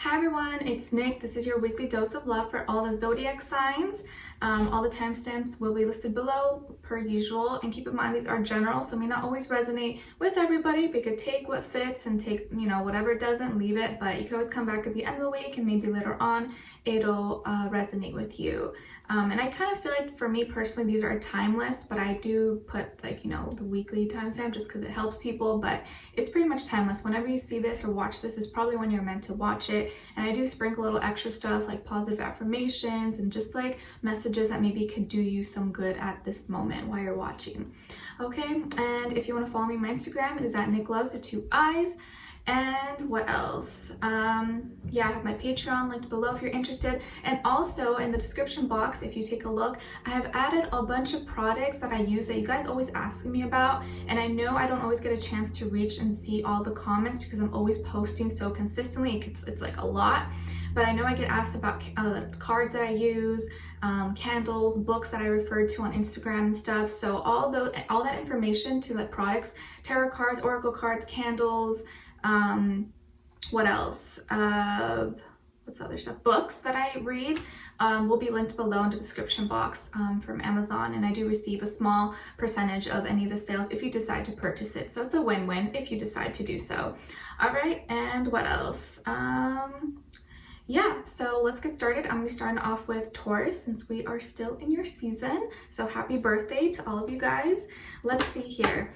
Hi everyone, it's Nick. This is your weekly dose of love for all the zodiac signs. All the timestamps will be listed below per usual, and keep in mind these are general, so may not always resonate with everybody. But you could take what fits and take, whatever doesn't, leave it, but you can always come back at the end of the week and maybe later on it'll resonate with you. And I kind of feel like for me personally, these are timeless, but I do put the weekly timestamp just because it helps people, but it's pretty much timeless. Whenever you see this or watch this is probably when you're meant to watch it. And I do sprinkle a little extra stuff like positive affirmations and just like messages that maybe could do you some good at this moment while you're watching. Okay, and if you want to follow me on my Instagram, it is at Nicloves with 2 eyes. And what else? Yeah, I have my Patreon linked below if you're interested. And also in the description box, if you take a look, I have added a bunch of products that I use that you guys always ask me about. And I know I don't always get a chance to reach and see all the comments because I'm always posting so consistently. It's like a lot. But I know I get asked about cards that I use, candles, books that I referred to on Instagram and stuff. So all that information to the products, tarot cards, oracle cards, candles, what else? What's the other stuff? Books that I read will be linked below in the description box from Amazon, and I do receive a small percentage of any of the sales if you decide to purchase it. So it's a win-win if you decide to do so. All right, and what else? Yeah, so let's get started. I'm gonna be starting off with Taurus since we are still in your season. So happy birthday to all of you guys. Let's see here.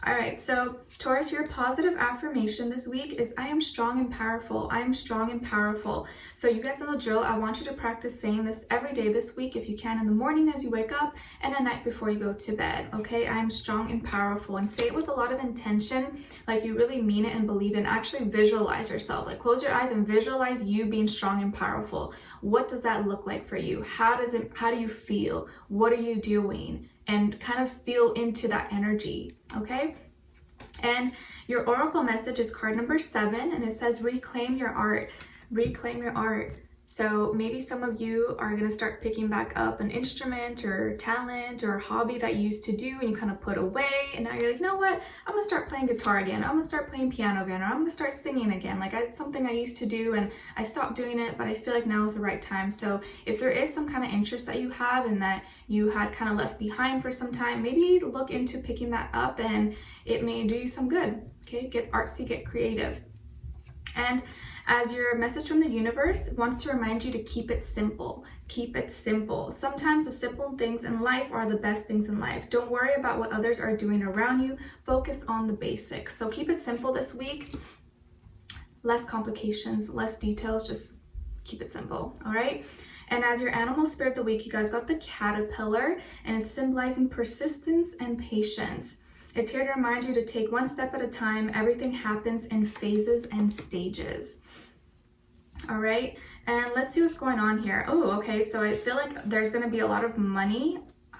All right, so Taurus, your positive affirmation this week is I am strong and powerful. I am strong and powerful. So you guys know the drill. I want you to practice saying this every day this week if you can, in the morning as you wake up and at night before you go to bed. Okay, I am strong and powerful, and say it with a lot of intention, like you really mean it and believe it. Actually visualize yourself, like close your eyes and visualize you being strong and powerful. What does that look like for you? How do you feel? What are you doing? And kind of feel into that energy, okay? And your oracle message is card number 7, and it says reclaim your art. Reclaim your art. So maybe some of you are going to start picking back up an instrument or talent or hobby that you used to do and you kind of put away, and now you're like, you know what, I'm gonna start playing guitar again, I'm gonna start playing piano again, or I'm gonna start singing again. Like it's something I used to do and I stopped doing it, but I feel like now is the right time. So if there is some kind of interest that you have and that you had kind of left behind for some time, maybe look into picking that up and it may do you some good. Okay, get artsy, get creative. And as your message from the universe wants to remind you to keep it simple. Keep it simple. Sometimes the simple things in life are the best things in life. Don't worry about what others are doing around you. Focus on the basics. So keep it simple this week. Less complications, less details, just keep it simple, all right? And as your animal spirit of the week, you guys got the caterpillar, and it's symbolizing persistence and patience. It's here to remind you to take one step at a time. Everything happens in phases and stages. All right, and let's see what's going on here. Oh, okay, so I feel like there's going to be a lot of money,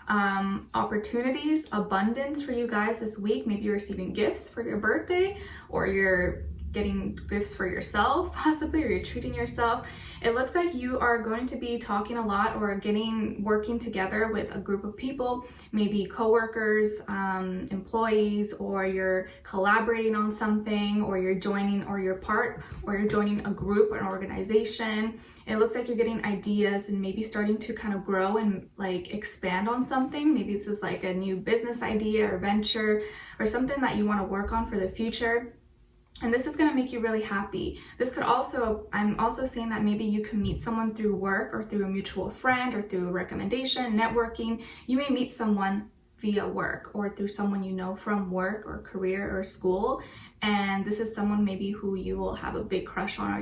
opportunities, abundance for you guys this week. Maybe you're receiving gifts for your birthday, or you're getting gifts for yourself possibly, or you're treating yourself. It looks like you are going to be talking a lot or working together with a group of people, maybe coworkers, employees, or you're collaborating on something, or you're joining a group or an organization. It looks like you're getting ideas and maybe starting to kind of grow and like expand on something. Maybe this is like a new business idea or venture or something that you want to work on for the future. And this is going to make you really happy. This could also, I'm also saying that maybe you can meet someone through work or through a mutual friend or through a recommendation, networking. You may meet someone via work or through someone you know from work or career or school. And this is someone maybe who you will have a big crush on, or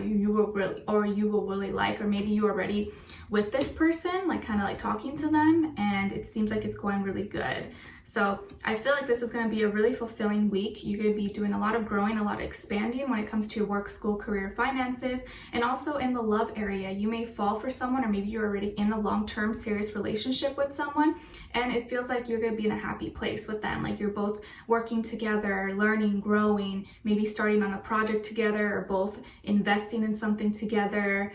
you will really like, or maybe you are already with this person, like kind of like talking to them, and it seems like it's going really good. So I feel like this is going to be a really fulfilling week. You're going to be doing a lot of growing, a lot of expanding when it comes to your work, school, career, finances, and also in the love area. You may fall for someone, or maybe you're already in a long-term serious relationship with someone, and it feels like you're going to be in a happy place with them. Like you're both working together, learning, growing, maybe starting on a project together, or both investing in something together.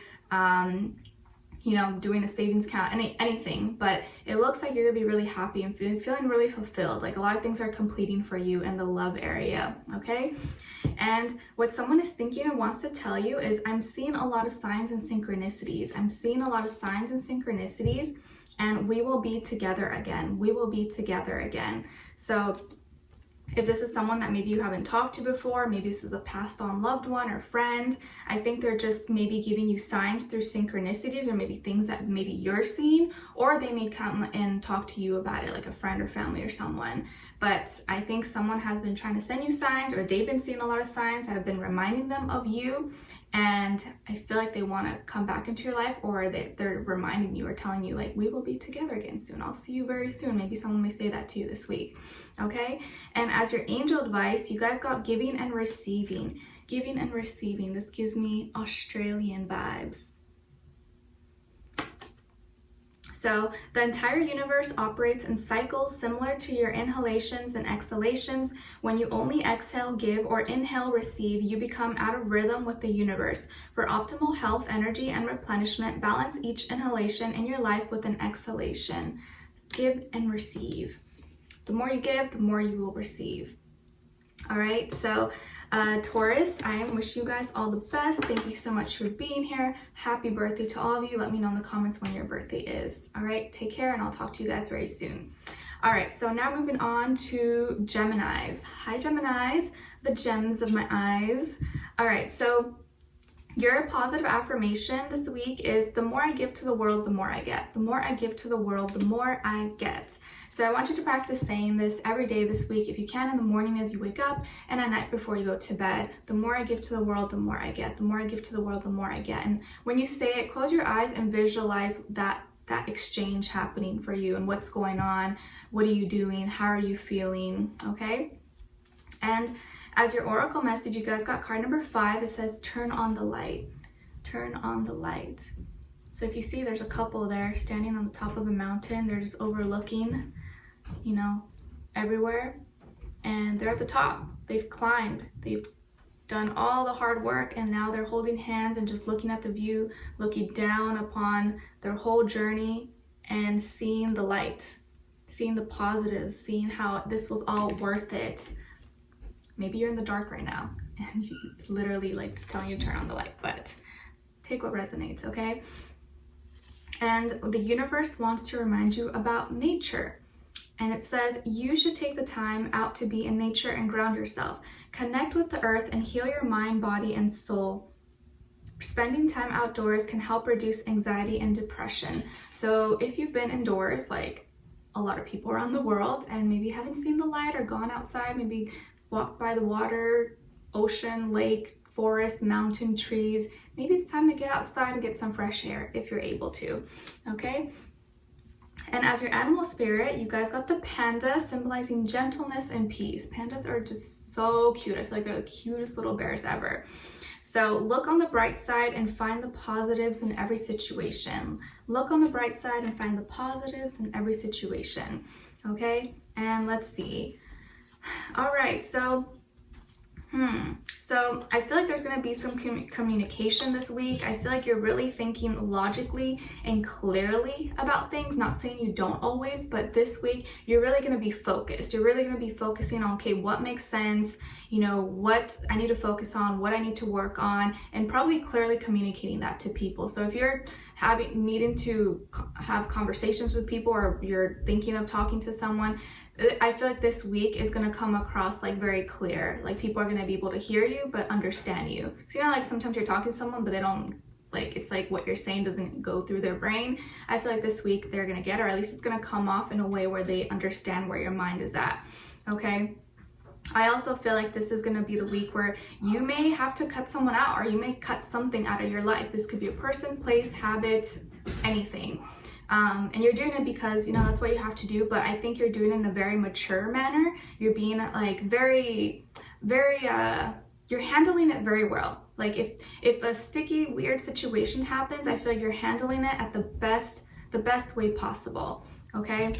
you know, doing a savings account, anything, but it looks like you're gonna be really happy and feeling really fulfilled. Like a lot of things are completing for you in the love area, okay? And what someone is thinking and wants to tell you is, I'm seeing a lot of signs and synchronicities. I'm seeing a lot of signs and synchronicities, and we will be together again. We will be together again. So if this is someone that maybe you haven't talked to before, maybe this is a passed on loved one or friend, I think they're just maybe giving you signs through synchronicities, or maybe things that maybe you're seeing, or they may come and talk to you about it, like a friend or family or someone. But I think someone has been trying to send you signs, or they've been seeing a lot of signs that have been reminding them of you, and I feel like they want to come back into your life, or they're reminding you or telling you like, we will be together again soon. I'll see you very soon. Maybe someone may say that to you this week. Okay, and as your angel advice, you guys got giving and receiving. Giving and receiving. This gives me Australian vibes. So the entire universe operates in cycles similar to your inhalations and exhalations. When you only exhale, give, or inhale, receive, you become out of rhythm with the universe. For optimal health, energy, and replenishment, balance each inhalation in your life with an exhalation. Give and receive. The more you give, the more you will receive. All right, so Taurus, I wish you guys all the best. Thank you so much for being here. Happy birthday to all of you. Let me know in the comments when your birthday is. All right, take care, and I'll talk to you guys very soon. All right, so now moving on to Geminis. Hi, Geminis, the gems of my eyes. All right, so your positive affirmation this week is, the more I give to the world, the more I get. The more I give to the world, the more I get. So I want you to practice saying this every day this week, if you can, in the morning as you wake up, and at night before you go to bed. The more I give to the world, the more I get. The more I give to the world, the more I get. And when you say it, close your eyes and visualize that exchange happening for you, and what's going on, what are you doing, how are you feeling, okay? And as your oracle message, you guys got card number 5. It says, turn on the light. Turn on the light. So if you see, there's a couple there standing on the top of a mountain. They're just overlooking, you know, everywhere. And they're at the top. They've climbed. They've done all the hard work, and now they're holding hands and just looking at the view, looking down upon their whole journey and seeing the light, seeing the positives, seeing how this was all worth it. Maybe you're in the dark right now and it's literally like just telling you to turn on the light, but take what resonates, okay? And the universe wants to remind you about nature. And it says, you should take the time out to be in nature and ground yourself. Connect with the earth and heal your mind, body, and soul. Spending time outdoors can help reduce anxiety and depression. So if you've been indoors, like a lot of people around the world, and maybe haven't seen the light or gone outside, maybe walk by the water, ocean, lake, forest, mountain, trees, maybe it's time to get outside and get some fresh air if you're able to, okay? And as your animal spirit, you guys got the panda, symbolizing gentleness and peace. Pandas are just so cute. I feel like they're the cutest little bears ever. So look on the bright side and find the positives in every situation. Look on the bright side and find the positives in every situation, okay? And let's see. All right, so I feel like there's going to be some communication this week. I feel like you're really thinking logically and clearly about things. Not saying you don't always, but this week you're really going to be focused. You're really going to be focusing on, okay, what makes sense, you know, what I need to focus on, what I need to work on, and probably clearly communicating that to people. So if you're needing to have conversations with people, or you're thinking of talking to someone, I feel like this week is going to come across like very clear. Like people are going to be able to hear you but understand you. So you know, like sometimes you're talking to someone but they don't, like, it's like what you're saying doesn't go through their brain. I feel like this week they're going to get, or at least it's going to come off in a way where they understand where your mind is at, okay? I also feel like this is going to be the week where you may have to cut someone out, or you may cut something out of your life. This could be a person, place, habit, anything. And you're doing it because, you know, that's what you have to do, but I think you're doing it in a very mature manner. You're being like very, you're handling it very well. Like if a sticky, weird situation happens, I feel like you're handling it at the best way possible, okay?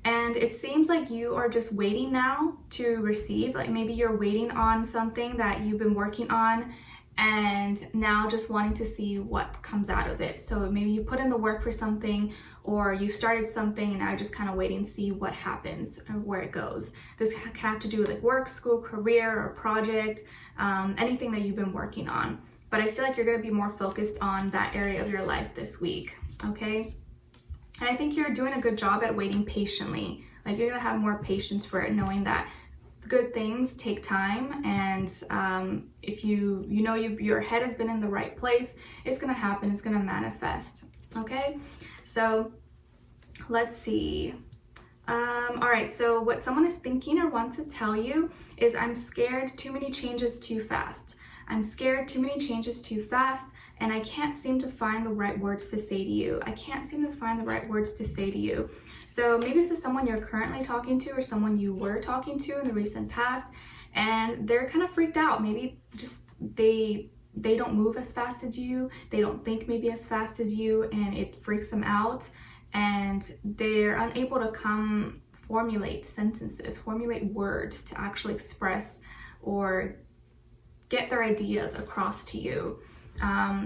And it seems like you are just waiting now to receive. Like maybe you're waiting on something that you've been working on, and now just wanting to see what comes out of it. So maybe you put in the work for something, or you started something and now you're just kind of waiting to see what happens or where it goes. This can have to do with like work, school, career, or project, anything that you've been working on. But I feel like you're going to be more focused on that area of your life this week, okay? And I think you're doing a good job at waiting patiently. Like, you're going to have more patience for it, knowing that good things take time, and if your head has been in the right place, it's going to happen, it's going to manifest, okay? So let's see. All right, so what someone is thinking or wants to tell you is, I'm scared too many changes too fast. I'm scared too many changes too fast, and I can't seem to find the right words to say to you. I can't seem to find the right words to say to you. So maybe this is someone you're currently talking to, or someone you were talking to in the recent past, and they're kind of freaked out. Maybe just they don't move as fast as you. They don't think maybe as fast as you, and it freaks them out, and they're unable to formulate sentences, formulate words to actually express or get their ideas across to you.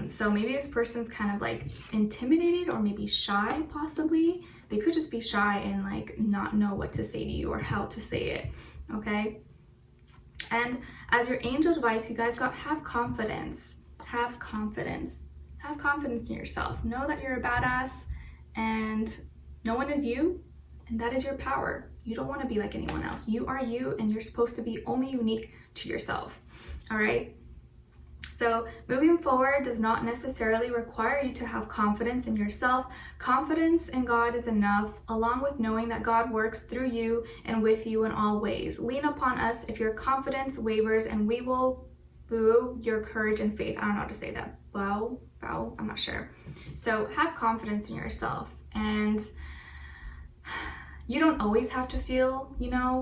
So maybe this person's kind of like intimidated, or maybe shy, possibly. They could just be shy and like not know what to say to you or how to say it, okay? And as your angel advice, you guys have confidence. Have confidence. Have confidence in yourself. Know that you're a badass, and no one is you, and that is your power. You don't want to be like anyone else. You are you, and you're supposed to be only unique to yourself. All right? So moving forward does not necessarily require you to have confidence in yourself. Confidence in God is enough, along with knowing that God works through you and with you in all ways. Lean upon us if your confidence wavers, and we will boo your courage and faith. I don't know how to say that. Bow, I'm not sure. So have confidence in yourself, and you don't always have to feel,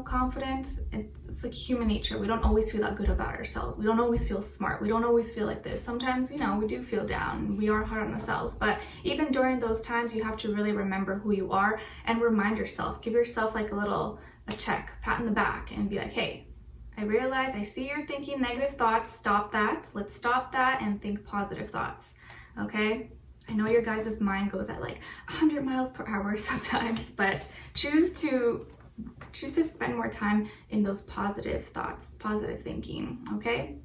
confident. It's like human nature. We don't always feel that good about ourselves. We don't always feel smart. We don't always feel like this. Sometimes, we do feel down. We are hard on ourselves. But even during those times, you have to really remember who you are and remind yourself. Give yourself like a check, pat in the back, and be like, hey, I realize, I see you're thinking negative thoughts. Stop that. Let's stop that and think positive thoughts, okay? I know your guys' mind goes at like 100 miles per hour sometimes, but choose to spend more time in those positive thoughts, positive thinking, okay?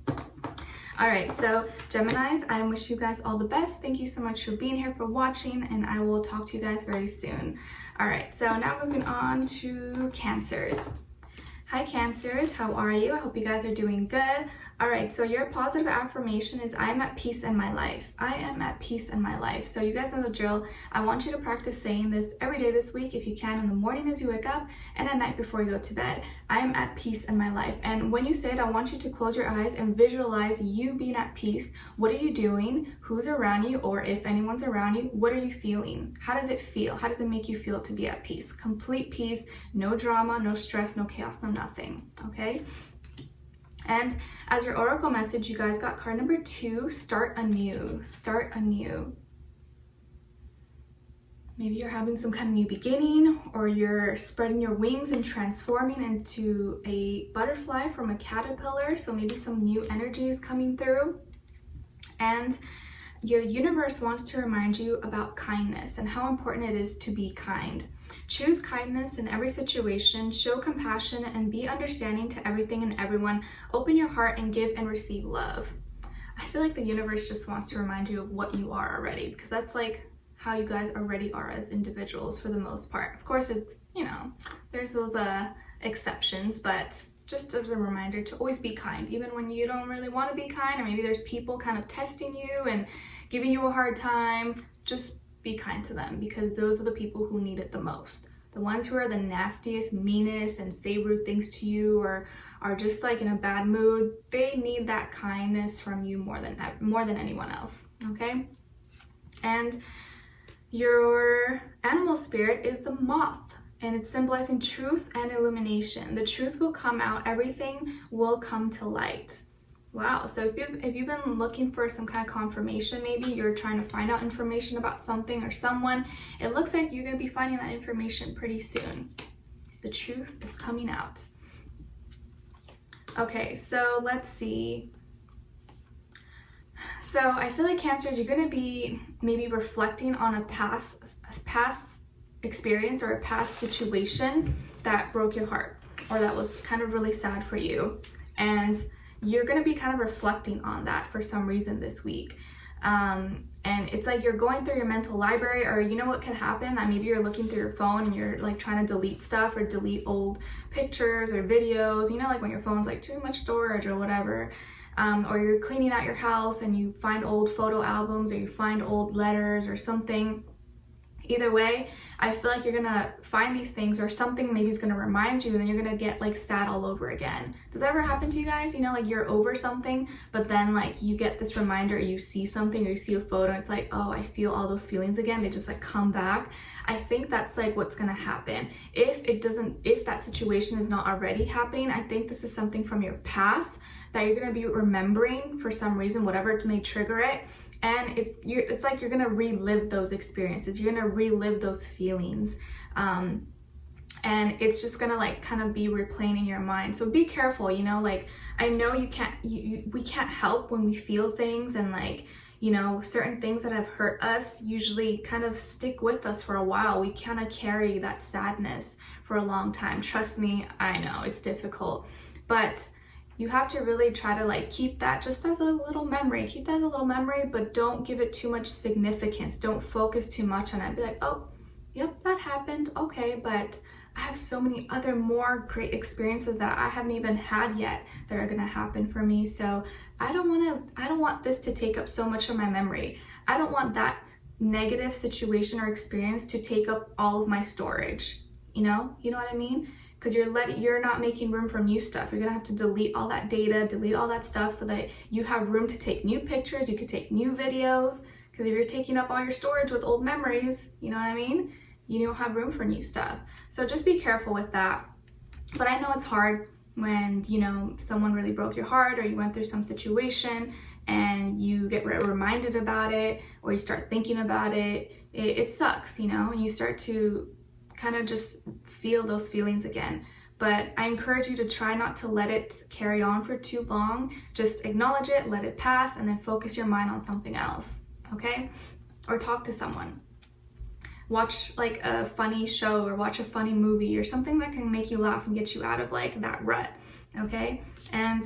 All right, so Geminis, I wish you guys all the best. Thank you so much for being here, for watching, and I will talk to you guys very soon. All right, so now moving on to Cancers. Hi Cancers, how are you? I hope you guys are doing good. All right, so your positive affirmation is, I am at peace in my life. I am at peace in my life. So you guys know the drill. I want you to practice saying this every day this week, if you can, in the morning as you wake up and at night before you go to bed. I am at peace in my life. And when you say it, I want you to close your eyes and visualize you being at peace. What are you doing? Who's around you? Or if anyone's around you, what are you feeling? How does it feel? How does it make you feel to be at peace? Complete peace, no drama, no stress, no chaos, no nothing, okay? And as your oracle message, you guys got card number 2, start anew. Start anew. Maybe you're having some kind of new beginning, or you're spreading your wings and transforming into a butterfly from a caterpillar. So maybe some new energy is coming through. And your universe wants to remind you about kindness and how important it is to be kind. Choose kindness in every situation, show compassion, and be understanding to everything and everyone. Open your heart and give and receive love. I feel like the universe just wants to remind you of what you are already, because that's like how you guys already are as individuals for the most part. Of course, it's, there's those exceptions, but just as a reminder to always be kind, even when you don't really want to be kind, or maybe there's people kind of testing you and giving you a hard time. Just be kind to them, because those are the people who need it the most. The ones who are the nastiest, meanest, and say rude things to you, or are just like in a bad mood, they need that kindness from you more than anyone else, okay? And your animal spirit is the moth, and it's symbolizing truth and illumination. The truth will come out, everything will come to light. Wow, so if you've been looking for some kind of confirmation, maybe you're trying to find out information about something or someone, it looks like you're going to be finding that information pretty soon. The truth is coming out. Okay, so let's see. So I feel like Cancers, you're going to be maybe reflecting on a past experience or a past situation that broke your heart, or that was kind of really sad for you. And you're going to be kind of reflecting on that for some reason this week. And it's like you're going through your mental library, or you know what could happen, that maybe you're looking through your phone and you're like trying to delete stuff or delete old pictures or videos, you know, like when your phone's like too much storage or whatever. Or you're cleaning out your house and you find old photo albums, or you find old letters or something. Either way, I feel like you're gonna find these things, or something maybe is gonna remind you, and then you're gonna get like sad all over again. Does that ever happen to you guys? You know, like you're over something, but then like you get this reminder, or you see something, or you see a photo, and it's like, oh, I feel all those feelings again. They just like come back. I think that's like what's gonna happen. If that situation is not already happening, I think this is something from your past that you're gonna be remembering for some reason, whatever may trigger it. And it's like you're gonna relive those experiences. You're gonna relive those feelings. And it's just gonna like kind of be replaying in your mind. So be careful, you know, like I know we can't help when we feel things, and like, you know, certain things that have hurt us usually kind of stick with us for a while. We kind of carry that sadness for a long time. Trust me, I know it's difficult, but you have to really try to like keep that just as a little memory. Keep that as a little memory, but don't give it too much significance. Don't focus too much on it. Be like, oh, yep, that happened. Okay, but I have so many other more great experiences that I haven't even had yet that are gonna happen for me. So I don't want this to take up so much of my memory. I don't want that negative situation or experience to take up all of my storage. You know what I mean? Because you're not making room for new stuff. You're gonna have to delete all that data, delete all that stuff, so that you have room to take new pictures, you could take new videos. Because if you're taking up all your storage with old memories, you know what I mean? You don't have room for new stuff. So just be careful with that. But I know it's hard when, you know, someone really broke your heart, or you went through some situation and you get reminded about it, or you start thinking about it. It sucks, you know, and you start to kind of just feel those feelings again. But I encourage you to try not to let it carry on for too long. Just acknowledge it, let it pass, and then focus your mind on something else, okay? Or talk to someone. Watch like a funny show, or watch a funny movie, or something that can make you laugh and get you out of like that rut, okay? And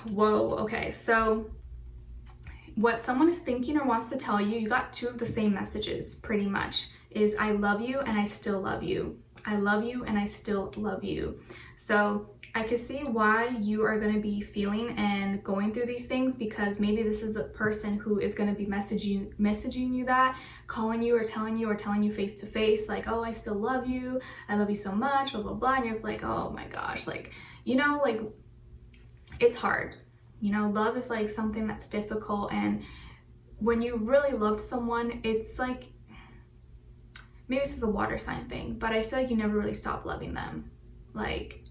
whoa, okay, so what someone is thinking or wants to tell you, you got two of the same messages pretty much, is I love you and I still love you. I love you and I still love you. So I can see why you are going to be feeling and going through these things, because maybe this is the person who is going to be messaging you that, calling you or telling you face to face, like, oh, I still love you so much, blah, blah, blah. And you're just like, oh my gosh, like, you know, like it's hard. You know, love is like something that's difficult. And when you really loved someone, it's like, maybe this is a water sign thing, but I feel like you never really stop loving them. Like,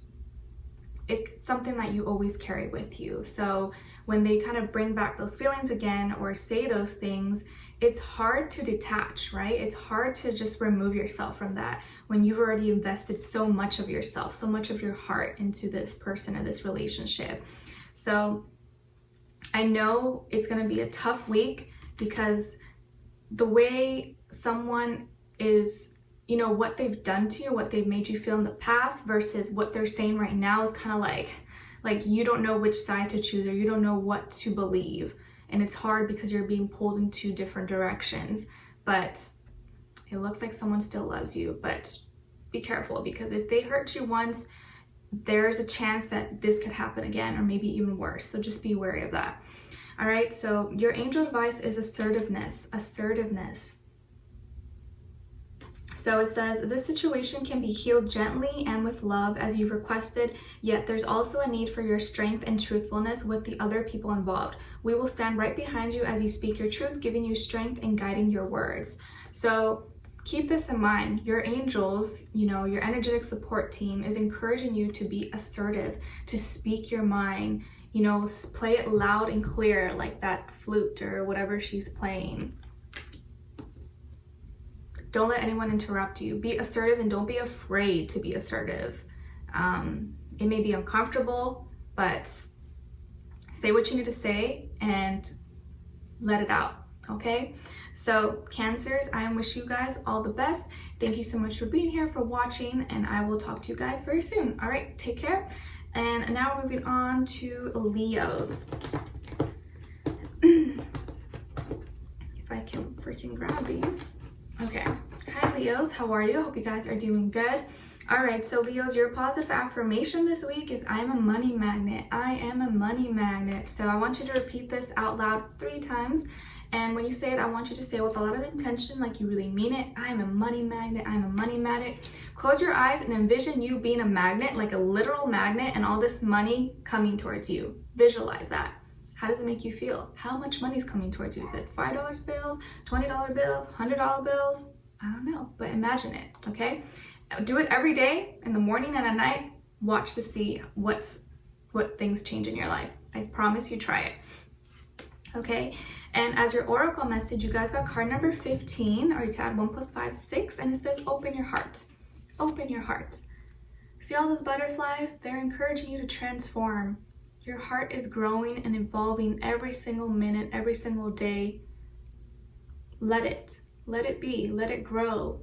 it's something that you always carry with you. So when they kind of bring back those feelings again, or say those things, it's hard to detach, right? It's hard to just remove yourself from that when you've already invested so much of yourself, so much of your heart into this person or this relationship. So I know it's going to be a tough week, because the way someone is, you know, what they've done to you, what they've made you feel in the past versus what they're saying right now is kind of like you don't know which side to choose, or you don't know what to believe. And it's hard because you're being pulled in two different directions. But it looks like someone still loves you, but be careful, because if they hurt you once, there's a chance that this could happen again, or maybe even worse. So just be wary of that. All right, so your angel advice is assertiveness. So it says, this situation can be healed gently and with love as you've requested, yet there's also a need for your strength and truthfulness with the other people involved. We will stand right behind you as you speak your truth, giving you strength and guiding your words. So keep this in mind. Your angels, you know, your energetic support team is encouraging you to be assertive, to speak your mind, you know, play it loud and clear, like that flute or whatever she's playing. Don't let anyone interrupt you. Be assertive, and don't be afraid to be assertive. It may be uncomfortable, but say what you need to say and let it out, okay? So Cancers, I wish you guys all the best. Thank you so much for being here, for watching, and I will talk to you guys very soon. All right, take care. And now we're moving on to Leos. If I can freaking grab these. Okay. Hi Leos, how are you? Hope you guys are doing good. All right, so Leos, your positive affirmation this week is I am a money magnet. I am a money magnet. So I want you to repeat this out loud 3 times. And when you say it, I want you to say it with a lot of intention, like you really mean it. I am a money magnet. I am a money magnet. Close your eyes and envision you being a magnet, like a literal magnet, and all this money coming towards you. Visualize that. How does it make you feel? How much money is coming towards you? Is it $5 bills, $20 bills, $100 bills? I don't know, but imagine it, okay? Do it every day, in the morning and at night. Watch to see what things change in your life. I promise you, try it. Okay, and as your oracle message, you guys got card number 15, or you can add 1 + 5, 6, and it says open your heart. Open your heart. See all those butterflies? They're encouraging you to transform. Your heart is growing and evolving every single minute, every single day. Let it be, let it grow.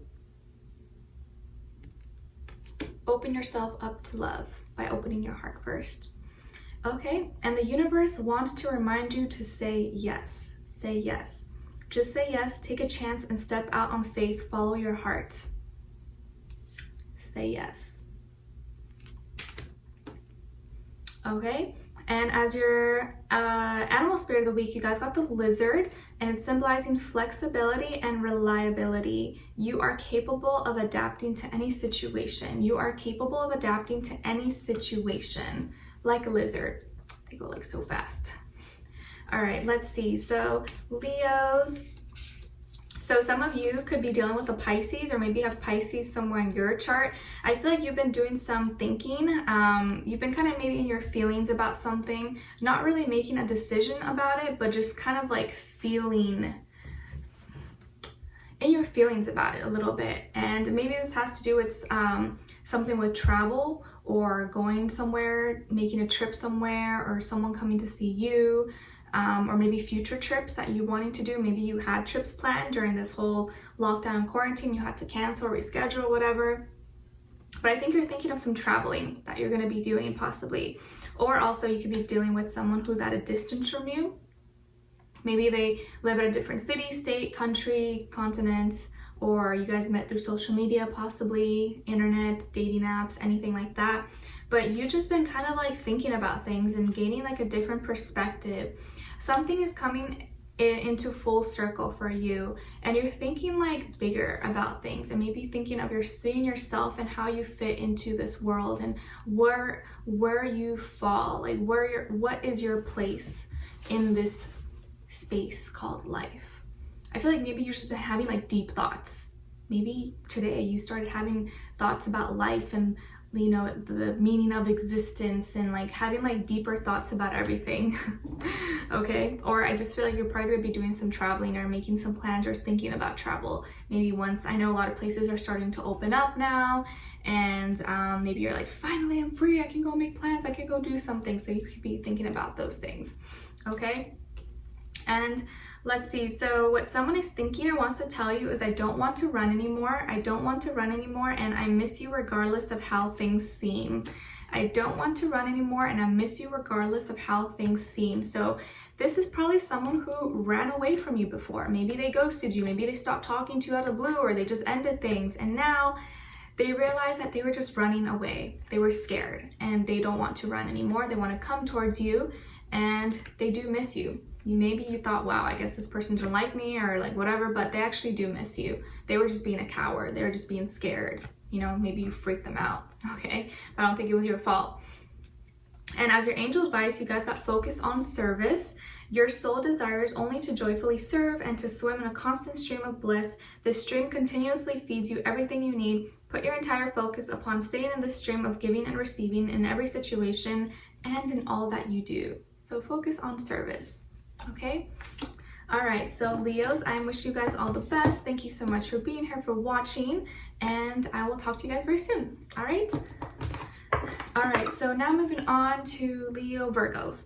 Open yourself up to love by opening your heart first. Okay, and the universe wants to remind you to say yes. Say yes. Just say yes, take a chance, and step out on faith. Follow your heart. Say yes. Okay, and as your animal spirit of the week, you guys got the lizard, and it's symbolizing flexibility and reliability. You are capable of adapting to any situation. You are capable of adapting to any situation. Like a lizard. They go like so fast. All right, let's see. So Leos, so some of you could be dealing with a Pisces, or maybe have Pisces somewhere in your chart. I feel like you've been doing some thinking. You've been kind of maybe in your feelings about something, not really making a decision about it, but just kind of like feeling in your feelings about it a little bit. And maybe this has to do with something with travel, or going somewhere, making a trip somewhere, or someone coming to see you, or maybe future trips that you wanting to do. Maybe you had trips planned during this whole lockdown and quarantine, you had to cancel, reschedule, whatever. But I think you're thinking of some traveling that you're going to be doing possibly. Or also you could be dealing with someone who's at a distance from you. Maybe they live in a different city, state, country, continent, or you guys met through social media, possibly internet, dating apps, anything like that. But you've just been kind of like thinking about things and gaining like a different perspective. Something is coming into full circle for you, and you're thinking like bigger about things, and maybe thinking of seeing yourself and how you fit into this world, and where you fall, like what is your place in this space called life. I feel like maybe you've just been having like deep thoughts. Maybe today you started having thoughts about life and, you know, the meaning of existence, and like having like deeper thoughts about everything. Okay, or I just feel like you're probably gonna be doing some traveling, or making some plans, or thinking about travel. Maybe once, I know a lot of places are starting to open up now, and maybe you're like, finally I'm free, I can go make plans, I can go do something. So you could be thinking about those things. Okay, and let's see, so what someone is thinking or wants to tell you is, I don't want to run anymore. I don't want to run anymore, and I miss you regardless of how things seem. I don't want to run anymore, and I miss you regardless of how things seem. So this is probably someone who ran away from you before. Maybe they ghosted you. Maybe they stopped talking to you out of the blue, or they just ended things. And now they realize that they were just running away. They were scared, and they don't want to run anymore. They want to come towards you, and they do miss you. Maybe you thought, wow, I guess this person didn't like me, or like whatever, but they actually do miss you. They were just being a coward. They were just being scared. You know, maybe you freaked them out, okay? But I don't think it was your fault. And as your angel advice, you guys got focus on service. Your soul desires only to joyfully serve and to swim in a constant stream of bliss. This stream continuously feeds you everything you need. Put your entire focus upon staying in the stream of giving and receiving in every situation and in all that you do. So focus on service. Okay, all right, so Leos, I wish you guys all the best. Thank you so much for being here, for watching, and I will talk to you guys very soon. All right, so now moving on to Leo Virgos.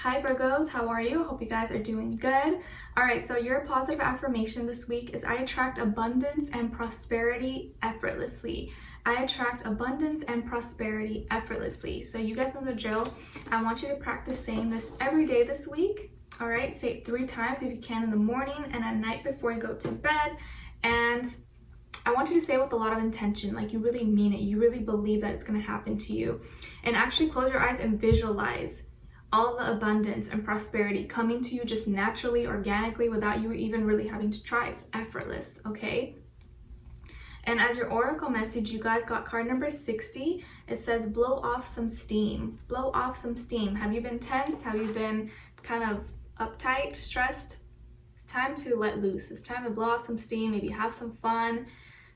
Hi Virgos, how are you? Hope you guys are doing good. All right, so your positive affirmation this week is I attract abundance and prosperity effortlessly. I attract abundance and prosperity effortlessly. So you guys know the drill. I want you to practice saying this every day this week. All right, say it 3 times if you can in the morning and at night before you go to bed. And I want you to say it with a lot of intention, like you really mean it. You really believe that it's going to happen to you. And actually close your eyes and visualize all the abundance and prosperity coming to you just naturally, organically, without you even really having to try. It's effortless, okay? And as your oracle message, you guys got card number 60. It says, blow off some steam. Blow off some steam. Have you been tense? Have you been kind of uptight, stressed? It's time to let loose. It's time to blow off some steam. Maybe have some fun,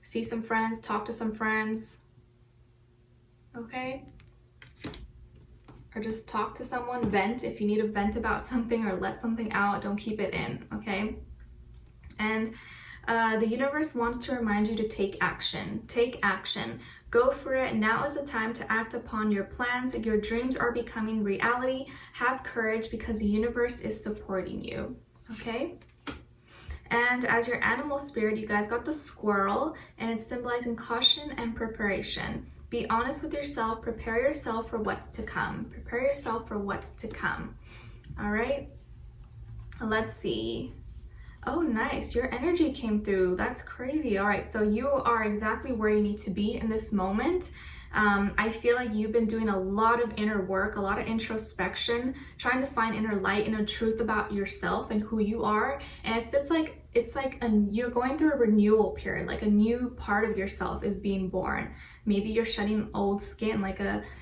see some friends, talk to some friends, okay? Or just talk to someone, vent if you need to vent about something or let something out. Don't keep it in, okay? And the universe wants to remind you to take action. Take action. Go for it. Now is the time to act upon your plans. Your dreams are becoming reality. Have courage because the universe is supporting you, okay? And as your animal spirit, you guys got the squirrel, and it's symbolizing caution and preparation. Be honest with yourself. Prepare yourself for what's to come. Prepare yourself for what's to come. All right. Let's see. Oh, nice. Your energy came through. That's crazy. All right. So you are exactly where you need to be in this moment. I feel like you've been doing a lot of inner work, a lot of introspection, trying to find inner light, inner truth about yourself and who you are. And it feels like you're going through a renewal period, like a new part of yourself is being born. Maybe you're shedding old skin,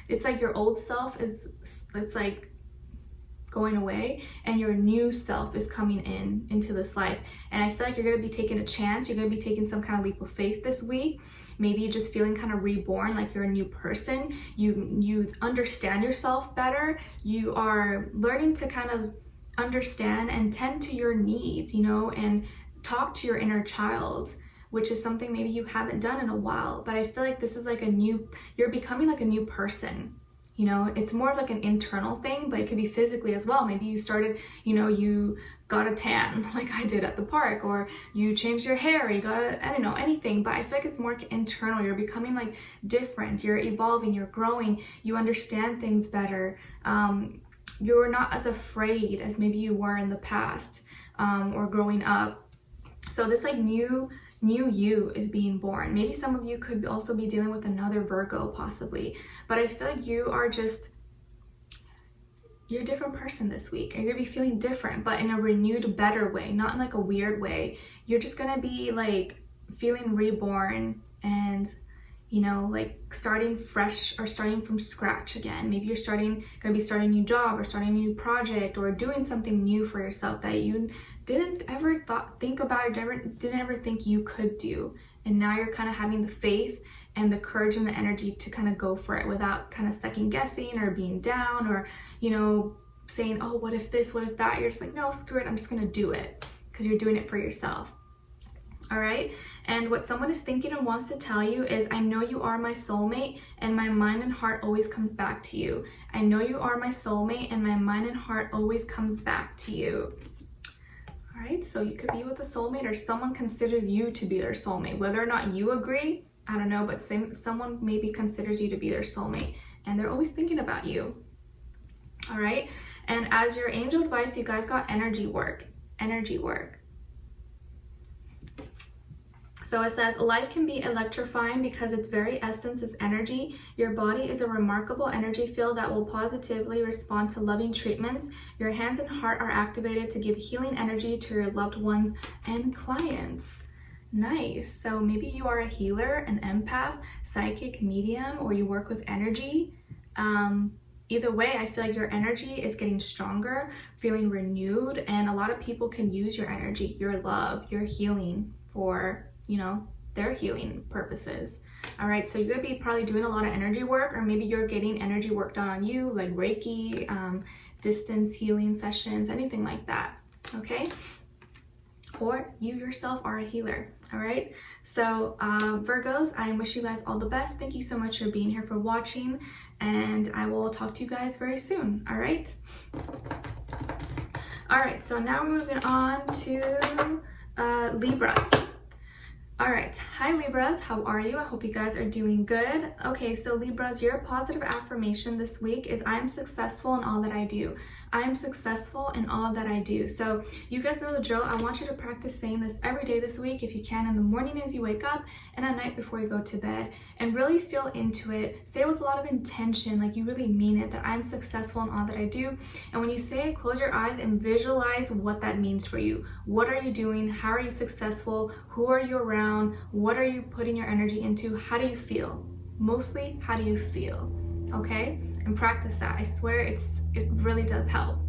it's like your old self it's like going away and your new self is coming into this life. And I feel like you're going to be taking a chance. You're going to be taking some kind of leap of faith this week. Maybe you're just feeling kind of reborn, like you're a new person. You understand yourself better. You are learning to kind of understand and tend to your needs, and talk to your inner child, which is something maybe you haven't done in a while. But I feel like this is like you're becoming like a new person. It's more of like an internal thing, but it could be physically as well. Maybe you started, you got a tan like I did at the park, or you changed your hair, you got I don't know, anything. But I feel like it's more internal. You're becoming like different. You're evolving, you're growing, you understand things better. You're not as afraid as maybe you were in the past or growing up. So this like new you is being born. Maybe some of you could also be dealing with another Virgo possibly, but I feel like you're a different person this week. You're gonna be feeling different, but in a renewed, better way, not in like a weird way. You're just gonna be like feeling reborn and like starting fresh or starting from scratch again. Maybe you're gonna be starting a new job or starting a new project or doing something new for yourself that you didn't ever think about or didn't ever think you could do. And now you're kind of having the faith and the courage and the energy to kind of go for it without kind of second guessing or being down or, saying, oh, what if this, what if that? You're just like, no, screw it. I'm just going to do it because you're doing it for yourself. All right. And what someone is thinking and wants to tell you is, I know you are my soulmate and my mind and heart always comes back to you. I know you are my soulmate and my mind and heart always comes back to you. All right. So you could be with a soulmate or someone considers you to be their soulmate. Whether or not you agree, I don't know, but someone maybe considers you to be their soulmate and they're always thinking about you. All right. And as your angel advice, you guys got energy work. Energy work. So it says, life can be electrifying because its very essence is energy. Your body is a remarkable energy field that will positively respond to loving treatments. Your hands and heart are activated to give healing energy to your loved ones and clients. Nice. So maybe you are a healer, an empath, psychic, medium, or you work with energy. Either way, I feel like your energy is getting stronger, feeling renewed, and a lot of people can use your energy, your love, your healing for their healing purposes. All right, so you're gonna be probably doing a lot of energy work, or maybe you're getting energy work done on you, like Reiki, distance healing sessions, anything like that, okay? support, you yourself are a healer. All right, so Virgos, I wish you guys all the best. Thank you so much for being here, for watching, and I will talk to you guys very soon. All right. All right, so now we're moving on to Libras. All right, hi Libras, how are you? I hope you guys are doing good. Okay, so Libras, your positive affirmation this week is I am successful in all that I do. I am successful in all that I do. So you guys know the drill. I want you to practice saying this every day this week, if you can, in the morning as you wake up and at night before you go to bed, and really feel into it. Say it with a lot of intention, like you really mean it, that I'm successful in all that I do. And when you say it, close your eyes and visualize what that means for you. What are you doing? How are you successful? Who are you around? What are you putting your energy into? How do you feel? Mostly, how do you feel? Okay? And practice that. I swear it really does help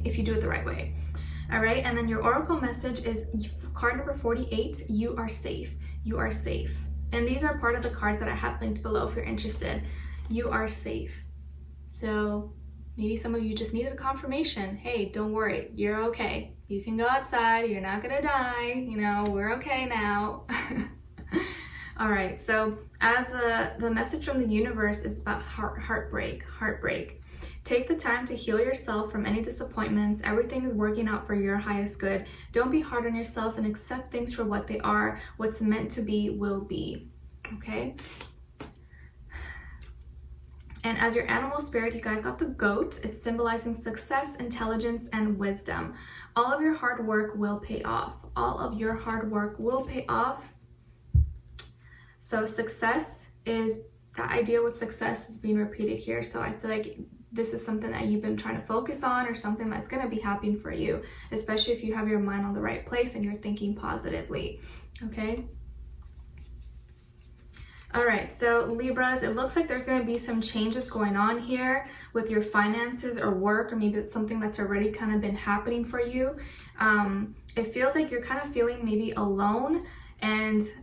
if you do it the right way. All right, and then your oracle message is card number 48, you are safe. You are safe. And these are part of the cards that I have linked below if you're interested. You are safe. So maybe some of you just needed a confirmation. Hey, don't worry, you're okay. You can go outside, you're not gonna die, you know, we're okay now. All right, so as the message from the universe is about heartbreak. Take the time to heal yourself from any disappointments. Everything is working out for your highest good. Don't be hard on yourself and accept things for what they are. What's meant to be will be, okay? And as your animal spirit, you guys got the goat. It's symbolizing success, intelligence, and wisdom. All of your hard work will pay off. All of your hard work will pay off. So success is, the idea with success is being repeated here. So I feel like this is something that you've been trying to focus on, or something that's going to be happening for you, especially if you have your mind on the right place and you're thinking positively, okay? All right, so Libras, it looks like there's going to be some changes going on here with your finances or work, or maybe it's something that's already kind of been happening for you. It feels like you're kind of feeling maybe alone,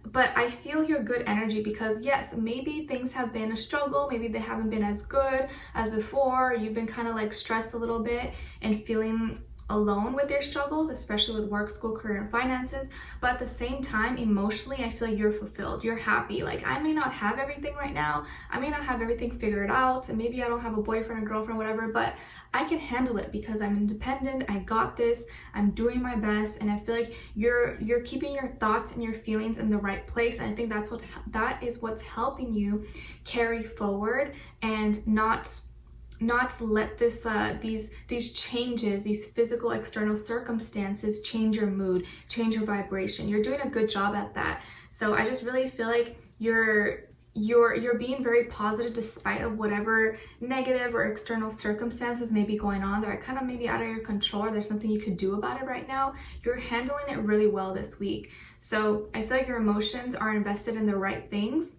but I feel your good energy, because yes, maybe things have been a struggle, maybe they haven't been as good as before, you've been kind of like stressed a little bit and feeling alone with your struggles, especially with work, school, career, and finances. But at the same time, emotionally, I feel like you're fulfilled, you're happy. Like, I may not have everything right now, I may not have everything figured out, and maybe I don't have a boyfriend or girlfriend, whatever, but I can handle it because I'm independent, I got this, I'm doing my best, and I feel like you're keeping your thoughts and your feelings in the right place. And I think that is what's helping you carry forward and not let this these changes, these physical external circumstances change your mood, change your vibration. You're doing a good job at that. So I just really feel like you're being very positive despite of whatever negative or external circumstances may be going on that are kind of maybe out of your control, or there's nothing you could do about it right now. You're handling it really well this week. So I feel like your emotions are invested in the right things.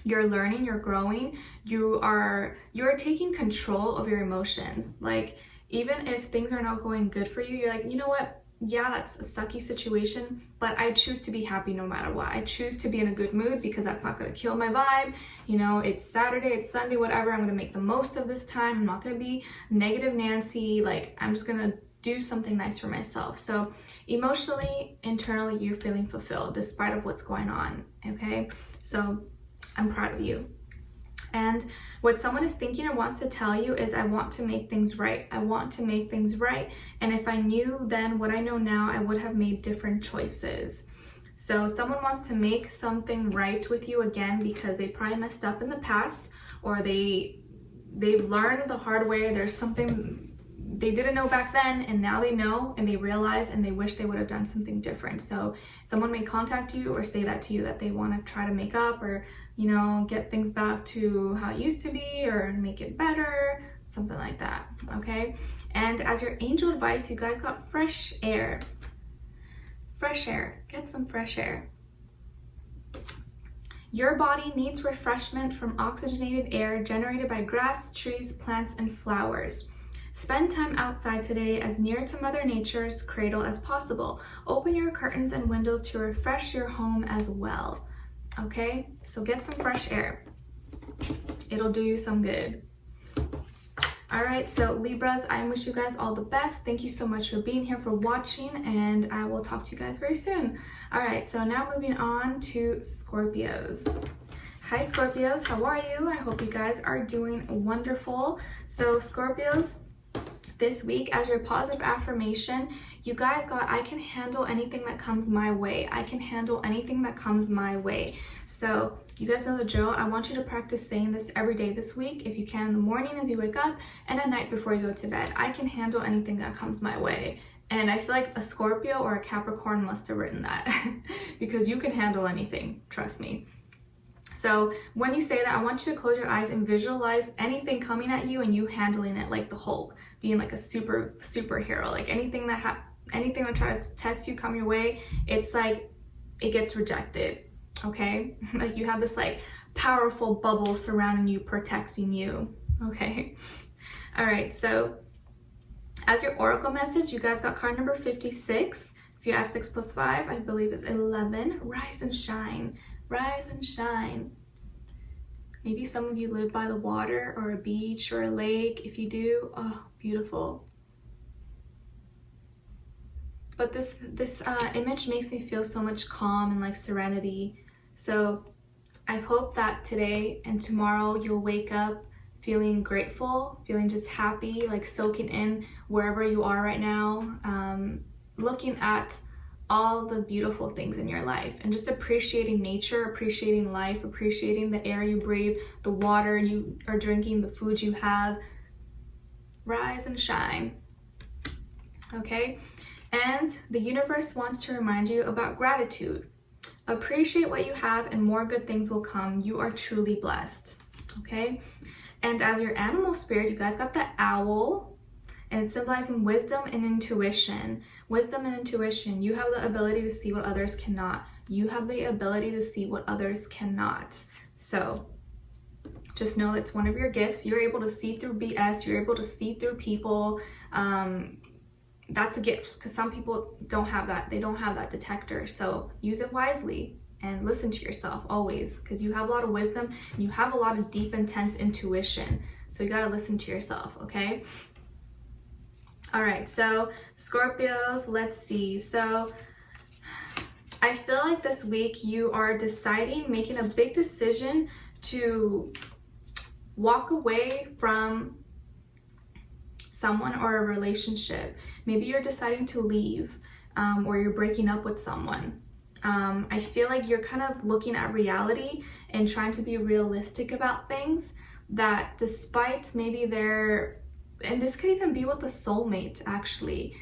You're learning, you're growing, you're taking control of your emotions. Like, even if things are not going good for you, you're like, you know what? Yeah, that's a sucky situation, but I choose to be happy no matter what. I choose to be in a good mood because that's not going to kill my vibe. You know, it's Saturday, it's Sunday, whatever. I'm going to make the most of this time. I'm not going to be negative Nancy. Like, I'm just going to do something nice for myself. So emotionally, internally, you're feeling fulfilled despite of what's going on, okay? So I'm proud of you. And what someone is thinking or wants to tell you is, I want to make things right. I want to make things right. And if I knew then what I know now, I would have made different choices. So someone wants to make something right with you again because they probably messed up in the past, or they've learned the hard way. There's something they didn't know back then, and now they know, and they realize, and they wish they would have done something different. So someone may contact you or say that to you, that they want to try to make up, or, you know, get things back to how it used to be, or make it better, something like that, okay? And as your angel advice, you guys got fresh air. Fresh air. Get some fresh air. Your body needs refreshment from oxygenated air generated by grass, trees, plants, and flowers. Spend time outside today, as near to Mother Nature's cradle as possible. Open your curtains and windows to refresh your home as well. Okay, so get some fresh air. It'll do you some good. All right, so Libras, I wish you guys all the best. Thank you so much for being here, for watching, and I will talk to you guys very soon. All right, so now moving on to Scorpios. Hi Scorpios, how are you? I hope you guys are doing wonderful. So Scorpios, this week, as your positive affirmation, you guys got, I can handle anything that comes my way. I can handle anything that comes my way. So you guys know the drill. I want you to practice saying this every day this week, if you can, in the morning as you wake up and at night before you go to bed. I can handle anything that comes my way. And I feel like a Scorpio or a Capricorn must have written that because you can handle anything, trust me. So when you say that, I want you to close your eyes and visualize anything coming at you and you handling it like the Hulk, being like a superhero. Like anything that tries to test you come your way, it's like it gets rejected, okay? Like you have this like powerful bubble surrounding you, protecting you, okay? All right, so as your oracle message, you guys got card number 56. If you add 6 plus 5, I believe is 11. Rise and shine. Rise and shine. Maybe some of you live by the water or a beach or a lake. If you do, oh, beautiful. But this image makes me feel so much calm and like serenity. So I hope that today and tomorrow you'll wake up feeling grateful, feeling just happy, like soaking in wherever you are right now, looking at all the beautiful things in your life and just appreciating nature, appreciating life, appreciating the air you breathe, the water you are drinking, the food you have. Rise and shine, okay? And the universe wants to remind you about gratitude. Appreciate what you have and more good things will come. You are truly blessed, okay? And as your animal spirit, you guys got the owl, and it's symbolizing wisdom and intuition. Wisdom and intuition. You have the ability to see what others cannot. You have the ability to see what others cannot. So just know it's one of your gifts. You're able to see through BS. You're able to see through people. That's a gift because some people don't have that. They don't have that detector. So use it wisely and listen to yourself always because you have a lot of wisdom and you have a lot of deep, intense intuition. So you got to listen to yourself, okay? All right, so Scorpios, let's see. So I feel like this week you are deciding, making a big decision to walk away from someone or a relationship. Maybe you're deciding to leave or you're breaking up with someone. I feel like you're kind of looking at reality and trying to be realistic about things that despite maybe and this could even be with a soulmate actually,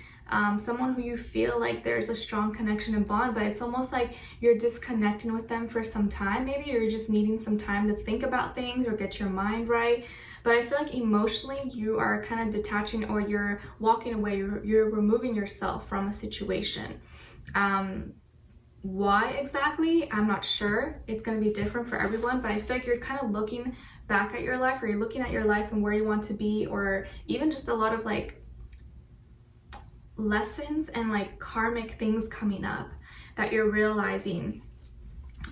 someone who you feel like there's a strong connection and bond, but it's almost like you're disconnecting with them for some time. Maybe you're just needing some time to think about things or get your mind right. But I feel like emotionally you are kind of detaching or you're walking away, you're removing yourself from a situation. Why exactly? I'm not sure. It's going to be different for everyone, but I feel like you're kind of looking back at your life, or you're looking at your life and where you want to be, or even just a lot of like lessons and like karmic things coming up that you're realizing.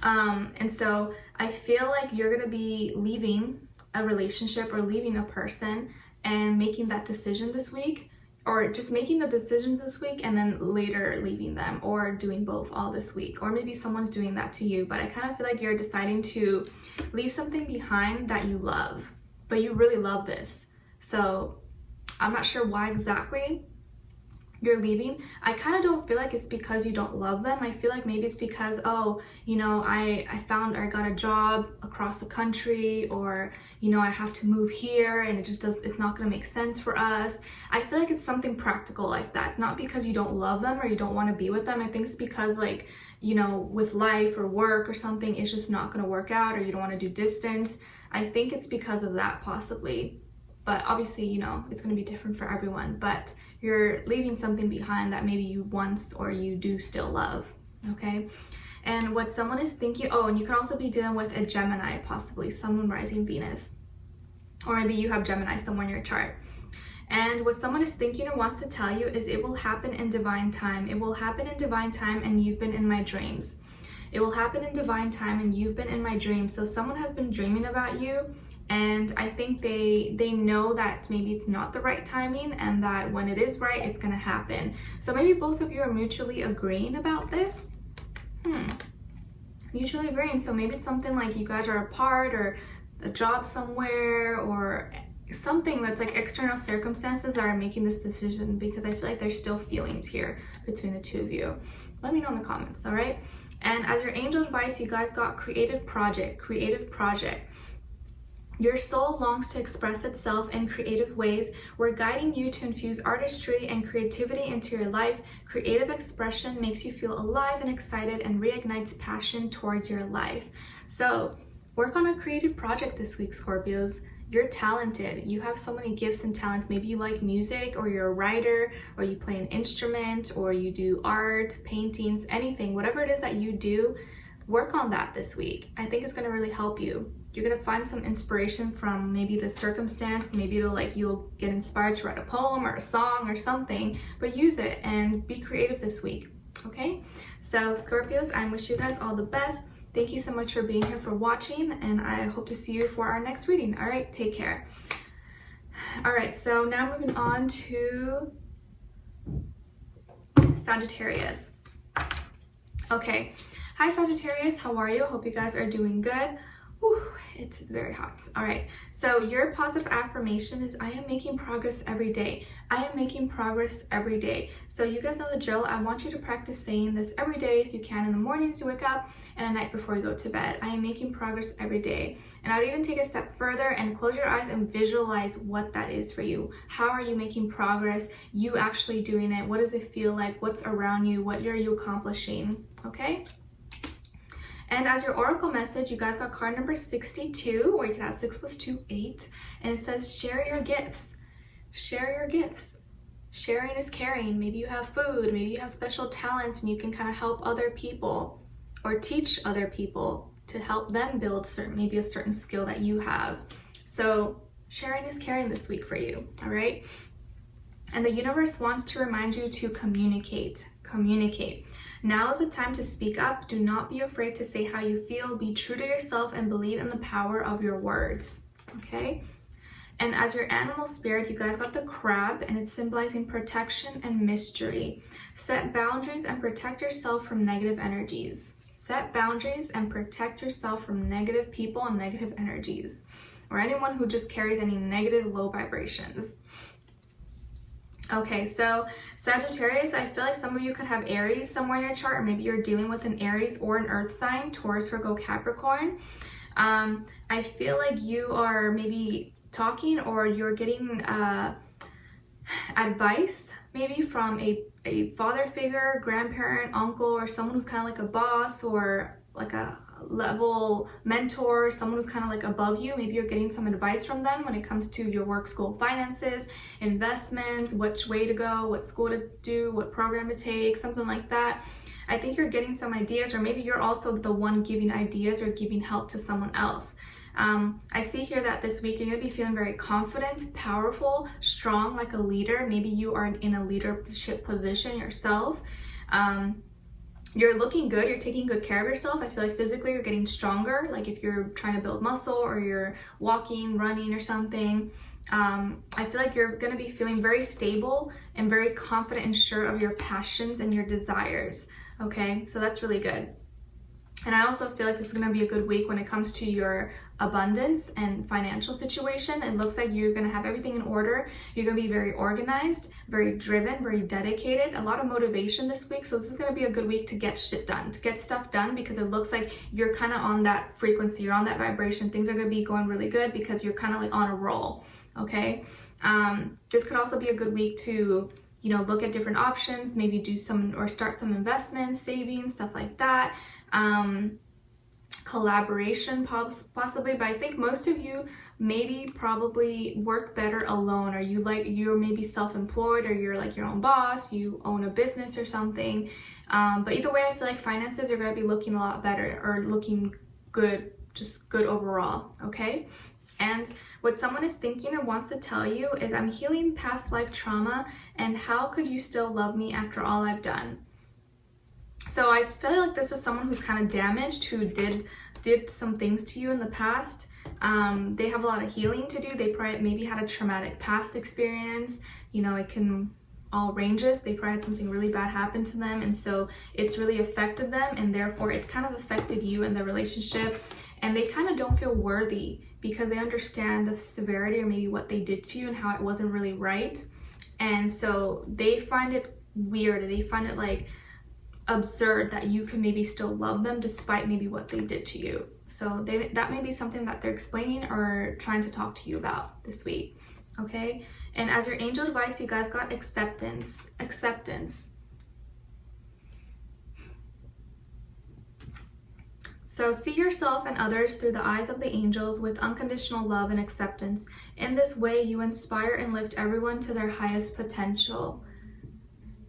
And so I feel like you're going to be leaving a relationship or leaving a person and making that decision this week, or just making the decision this week and then later leaving them, or doing both all this week, or maybe someone's doing that to you. But I kind of feel like you're deciding to leave something behind that you love, but you really love this. So I'm not sure why exactly you're leaving. I kind of don't feel like it's because you don't love them. I feel like maybe it's because, oh, you know, I got a job across the country, or, you know, I have to move here and it's not going to make sense for us. I feel like it's something practical like that. Not because you don't love them or you don't want to be with them. I think it's because, like, you know, with life or work or something, it's just not going to work out, or you don't want to do distance. I think it's because of that possibly. But obviously, you know, it's going to be different for everyone. But you're leaving something behind that maybe you once or you do still love, okay? And what someone is thinking, oh, and you can also be dealing with a Gemini, possibly Sun, Moon, Rising, Venus. Or maybe you have Gemini somewhere in your chart. And what someone is thinking and wants to tell you is it will happen in divine time. It will happen in divine time, and you've been in my dreams. It will happen in divine time, and you've been in my dream. So someone has been dreaming about you, and I think they know that maybe it's not the right timing, and that when it is right, it's gonna happen. So maybe both of you are mutually agreeing about this. Mutually agreeing. So maybe it's something like you guys are apart, or a job somewhere, or something that's like external circumstances that are making this decision, because I feel like there's still feelings here between the two of you. Let me know in the comments, all right? And as your angel advice, you guys got creative project, creative project. Your soul longs to express itself in creative ways. We're guiding you to infuse artistry and creativity into your life. Creative expression makes you feel alive and excited and reignites passion towards your life. So work on a creative project this week, Scorpios. You're talented. You have so many gifts and talents. Maybe you like music, or you're a writer, or you play an instrument, or you do art, paintings, anything. Whatever it is that you do, work on that this week. I think it's going to really help you. You're going to find some inspiration from maybe the circumstance. Maybe you'll get inspired to write a poem or a song or something, but use it and be creative this week. Okay? So Scorpios, I wish you guys all the best. Thank you so much for being here, for watching, and I hope to see you for our next reading. All right, take care. All right, so now moving on to Sagittarius. Okay, hi Sagittarius, how are you? Hope you guys are doing good. Whew, it is very hot. All right, so your positive affirmation is, I am making progress every day. I am making progress every day. So you guys know the drill. I want you to practice saying this every day if you can, in the mornings you wake up and at night before you go to bed. I am making progress every day. And I would even take a step further and close your eyes and visualize what that is for you. How are you making progress? You actually doing it? What does it feel like? What's around you? What are you accomplishing? Okay? And as your oracle message, you guys got card number 62, or you can add 6 + 2, 8. And it says, share your gifts. Share your gifts. Sharing is caring. Maybe you have food, maybe you have special talents, and you can kind of help other people or teach other people to help them build maybe a certain skill that you have. So sharing is caring this week for you, all right? And the universe wants to remind you to communicate. Communicate. Now is the time to speak up. Do not be afraid to say how you feel. Be true to yourself and believe in the power of your words, okay? And as your animal spirit, you guys got the crab, and it's symbolizing protection and mystery. Set boundaries and protect yourself from negative energies. Set boundaries and protect yourself from negative people and negative energies, or anyone who just carries any negative low vibrations. Okay, so Sagittarius, I feel like some of you could have Aries somewhere in your chart, or maybe you're dealing with an Aries or an earth sign, Taurus, Virgo, Capricorn. I feel like you are maybe talking, or you're getting advice maybe from a father figure, grandparent, uncle, or someone who's kind of like a boss, or like a level mentor, someone who's kind of like above you. Maybe you're getting some advice from them when it comes to your work, school, finances, investments, which way to go, what school to do, what program to take, something like that. I think you're getting some ideas, or maybe you're also the one giving ideas or giving help to someone else. I see here that this week you're going to be feeling very confident, powerful, strong, like a leader. Maybe you are in a leadership position yourself. You're looking good. You're taking good care of yourself. I feel like physically you're getting stronger. Like if you're trying to build muscle, or you're walking, running, or something. I feel like you're going to be feeling very stable and very confident and sure of your passions and your desires. Okay, so that's really good. And I also feel like this is going to be a good week when it comes to your abundance and financial situation. It looks like you're going to have everything in order. You're going to be very organized, very driven, very dedicated, a lot of motivation this week. So this is going to be a good week to get shit done, to get stuff done, because it looks like you're kind of on that frequency, you're on that vibration. Things are going to be going really good because you're kind of like on a roll. Okay. This could also be a good week to, you know, look at different options, maybe do some or start some investments, savings, stuff like that. Collaboration possibly, but I think most of you maybe probably work better alone, or you're maybe self-employed, or you're like your own boss, you own a business or something. But either way, I feel like finances are going to be looking a lot better, or looking good, just good overall. Okay. And what someone is thinking or wants to tell you is, I'm healing past life trauma, and how could you still love me after all I've done? So I feel like this is someone who's kind of damaged, who did some things to you in the past. They have a lot of healing to do. They probably maybe had a traumatic past experience. You know, it can all ranges. They probably had something really bad happen to them, and so it's really affected them, and therefore it kind of affected you in the relationship, and they kind of don't feel worthy because they understand the severity or maybe what they did to you and how it wasn't really right. And so they find it weird, they find it like absurd that you can maybe still love them despite maybe what they did to you. So that may be something that they're explaining or trying to talk to you about this week, okay? And as your angel advice, you guys got acceptance. Acceptance. So see yourself and others through the eyes of the angels with unconditional love and acceptance. In this way, you inspire and lift everyone to their highest potential.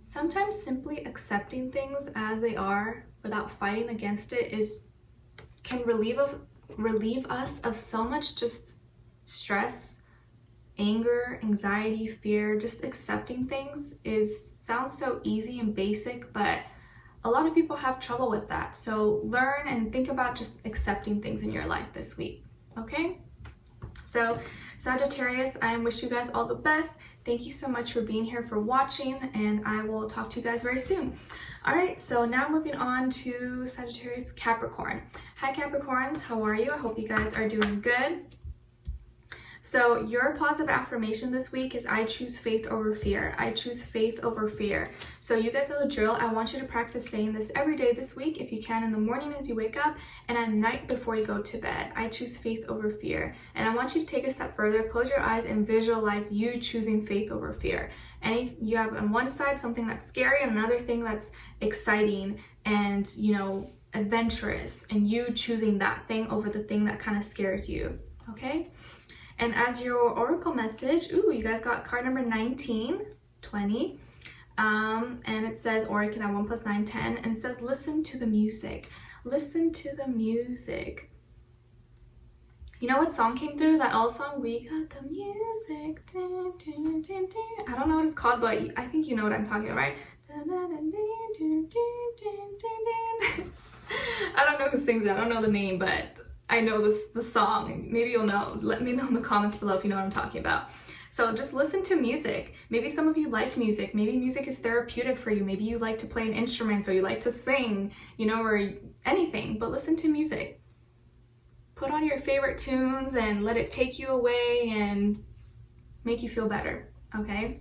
Sometimes simply accepting things as they are without fighting against it can relieve us of so much just stress, anger, anxiety, fear. Just accepting things sounds so easy and basic, but a lot of people have trouble with that. So learn and think about just accepting things in your life this week, okay? So Sagittarius, I wish you guys all the best. Thank you so much for being here, for watching, and I will talk to you guys very soon. All right, so now moving on to Sagittarius, Capricorn. Hi Capricorns, how are you? I hope you guys are doing good. So your positive affirmation this week is I choose faith over fear. I choose faith over fear. So you guys know the drill. I want you to practice saying this every day this week, if you can, in the morning as you wake up and at night before you go to bed. I choose faith over fear. And I want you to take a step further, close your eyes and visualize you choosing faith over fear. And you have on one side something that's scary and another thing that's exciting and, you know, adventurous, and you choosing that thing over the thing that kind of scares you, okay? And as your oracle message, you guys got card number 19, 20. And it says Oracle at 1 + 9, 10. And it says, listen to the music. Listen to the music. You know what song came through? That old song, We Got the Music. Dun, dun, dun, dun. I don't know what it's called, but I think you know what I'm talking about, right? Dun, dun, dun, dun, dun, dun, dun, dun. I don't know who sings it. I don't know the name, but I know the song. Maybe you'll know. Let me know in the comments below if you know what I'm talking about. So just listen to music. Maybe some of you like music. Maybe music is therapeutic for you. Maybe you like to play an instrument or you like to sing, you know, or anything, but listen to music. Put on your favorite tunes and let it take you away and make you feel better, okay?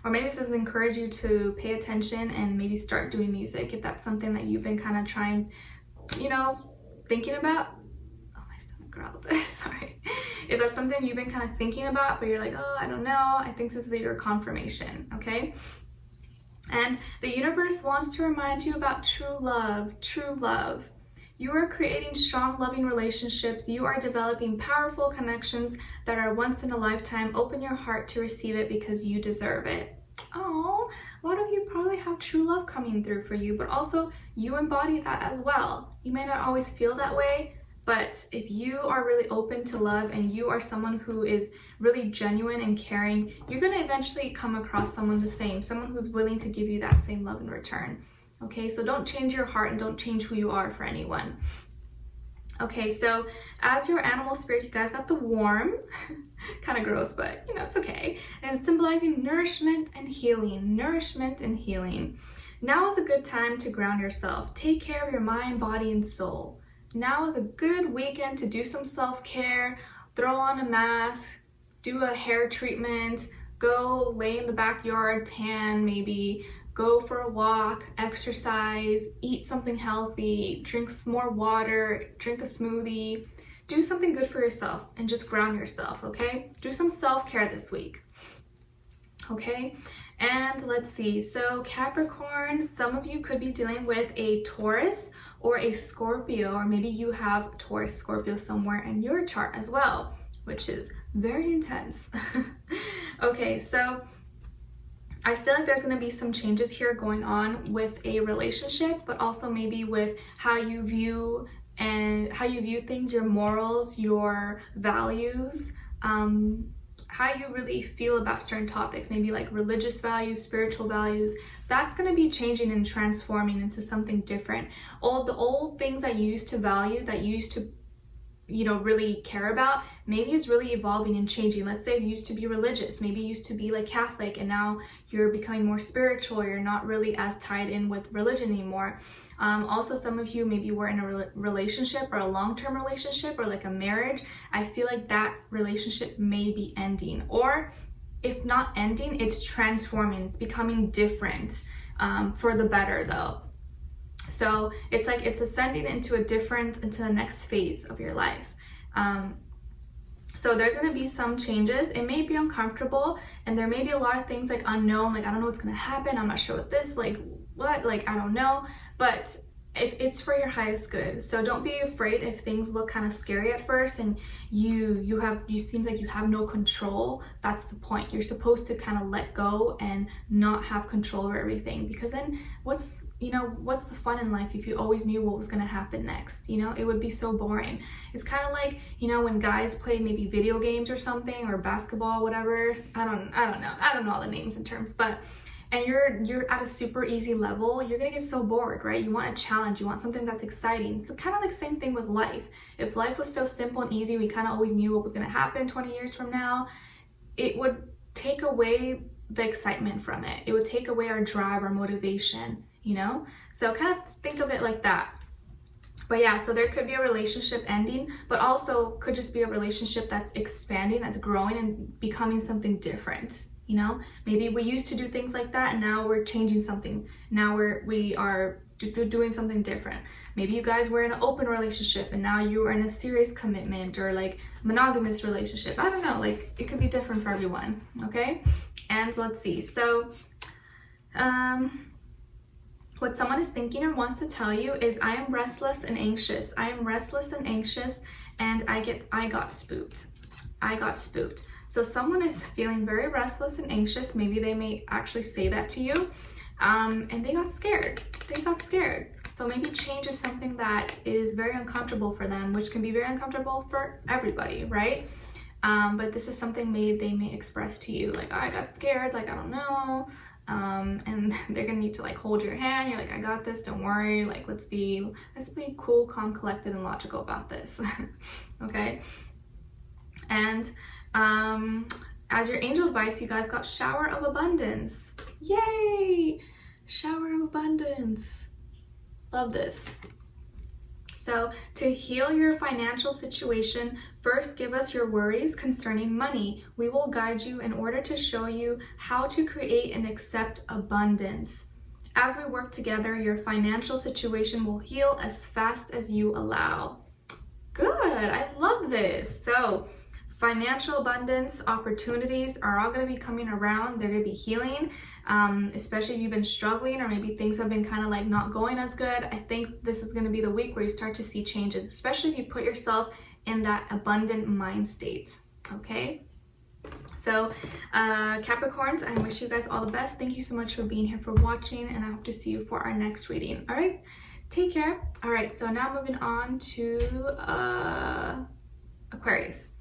Or maybe this does encourage you to pay attention and maybe start doing music if that's something that you've been kind of trying, you know, thinking about. Sorry. If that's something you've been kind of thinking about, but you're like, oh, I don't know, I think this is your confirmation, okay? And the universe wants to remind you about true love, true love. You are creating strong, loving relationships. You are developing powerful connections that are once in a lifetime. Open your heart to receive it because you deserve it. Oh, a lot of you probably have true love coming through for you, but also you embody that as well. You may not always feel that way, but if you are really open to love and you are someone who is really genuine and caring, you're going to eventually come across someone the same, someone who's willing to give you that same love in return. Okay, so don't change your heart and don't change who you are for anyone. Okay, so as your animal spirit, you guys got the worm. Kind of gross, but you know, it's okay. And it's symbolizing nourishment and healing. Nourishment and healing. Now is a good time to ground yourself. Take care of your mind, body, and soul. Now is a good weekend to do some self-care, throw on a mask, do a hair treatment, go lay in the backyard, tan maybe, go for a walk, exercise, eat something healthy, drink some more water, drink a smoothie, do something good for yourself and just ground yourself, okay? Do some self-care this week, okay? And let's see, so Capricorn, some of you could be dealing with a Taurus or a Scorpio, or maybe you have Taurus, Scorpio somewhere in your chart as well, which is very intense. Okay, so I feel like there's going to be some changes here going on with a relationship, but also maybe with how you view things, your morals, your values, how you really feel about certain topics, maybe like religious values, spiritual values, that's going to be changing and transforming into something different. All the old things that you used to value, that you used to, you know, really care about, maybe it's really evolving and changing. Let's say you used to be religious, maybe you used to be like Catholic, and now you're becoming more spiritual. You're not really as tied in with religion anymore. Also, some of you maybe were in a relationship or a long-term relationship or like a marriage. I feel like that relationship may be ending, or if not ending, it's transforming. It's becoming different, for the better though. So it's like it's ascending into the next phase of your life. So there's going to be some changes. It may be uncomfortable, and there may be a lot of things like unknown, like I don't know what's going to happen. I'm not sure what this, like what, like I don't know, but it's for your highest good. So don't be afraid if things look kind of scary at first and you seem like you have no control. That's the point. You're supposed to kind of let go and not have control over everything, because then what's the fun in life if you always knew what was going to happen next? You know, it would be so boring. It's kind of like, you know, when guys play maybe video games or something, or basketball, whatever. I don't know all the names and terms, but and you're at a super easy level, you're gonna get so bored, right? You want a challenge, you want something that's exciting. It's kind of like same thing with life. If life was so simple and easy, we kind of always knew what was gonna happen 20 years from now, it would take away the excitement from it. It would take away our drive, our motivation, you know? So kind of think of it like that. But yeah, so there could be a relationship ending, but also could just be a relationship that's expanding, that's growing and becoming something different. You know, maybe we used to do things like that and now we're changing something. Now we are doing something different. Maybe you guys were in an open relationship and now you are in a serious commitment or like monogamous relationship. I don't know, like it could be different for everyone, okay? And let's see. So what someone is thinking or wants to tell you is, I am restless and anxious. I am restless and anxious, and I got spooked. I got spooked. So someone is feeling very restless and anxious. Maybe they may actually say that to you, and they got scared. They got scared. So maybe change is something that is very uncomfortable for them, which can be very uncomfortable for everybody, right? But this is something they may express to you, like, oh, I got scared, like, I don't know. And they're gonna need to like hold your hand. You're like, I got this, don't worry. Like, let's be cool, calm, collected, and logical about this. Okay. And as your angel advice, you guys got shower of abundance. Yay! Shower of abundance. Love this. So to heal your financial situation, first give us your worries concerning money. We will guide you in order to show you how to create and accept abundance. As we work together, your financial situation will heal as fast as you allow. Good, I love this. So financial abundance opportunities are all going to be coming around. They're going to be healing, especially if you've been struggling or maybe things have been kind of like not going as good. I think this is going to be the week where you start to see changes, especially if you put yourself in that abundant mind state. Okay. So Capricorns, I wish you guys all the best. Thank you so much for being here, for watching, and I hope to see you for our next reading. All right, take care. All right, so now moving on to Aquarius.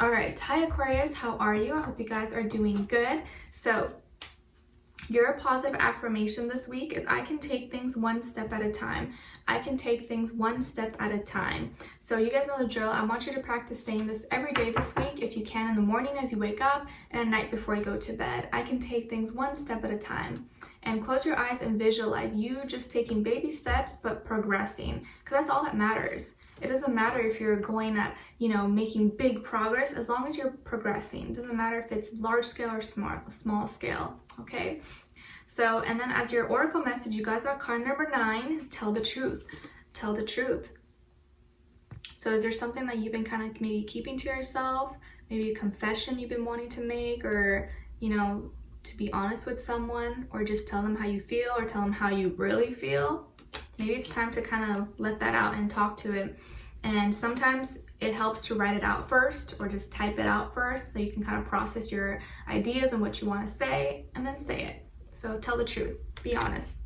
All right, hi Aquarius, how are you? I hope you guys are doing good. So your positive affirmation this week is, I can take things one step at a time. I can take things one step at a time. So you guys know the drill. I want you to practice saying this every day this week, if you can, in the morning as you wake up and at night before you go to bed. I can take things one step at a time. And close your eyes and visualize you just taking baby steps, but progressing, because that's all that matters. It doesn't matter if you're going at, making big progress, as long as you're progressing. It doesn't matter if it's large scale or small scale, okay? So, and then as your oracle message, you guys got card number 9, tell the truth. Tell the truth. So is there something that you've been kind of maybe keeping to yourself? Maybe a confession you've been wanting to make, or, to be honest with someone, or just tell them how you feel, or tell them how you really feel? Maybe it's time to kind of let that out and talk to it. And sometimes it helps to write it out first, or just type it out first, so you can kind of process your ideas and what you want to say, and then say it. So tell the truth, be honest.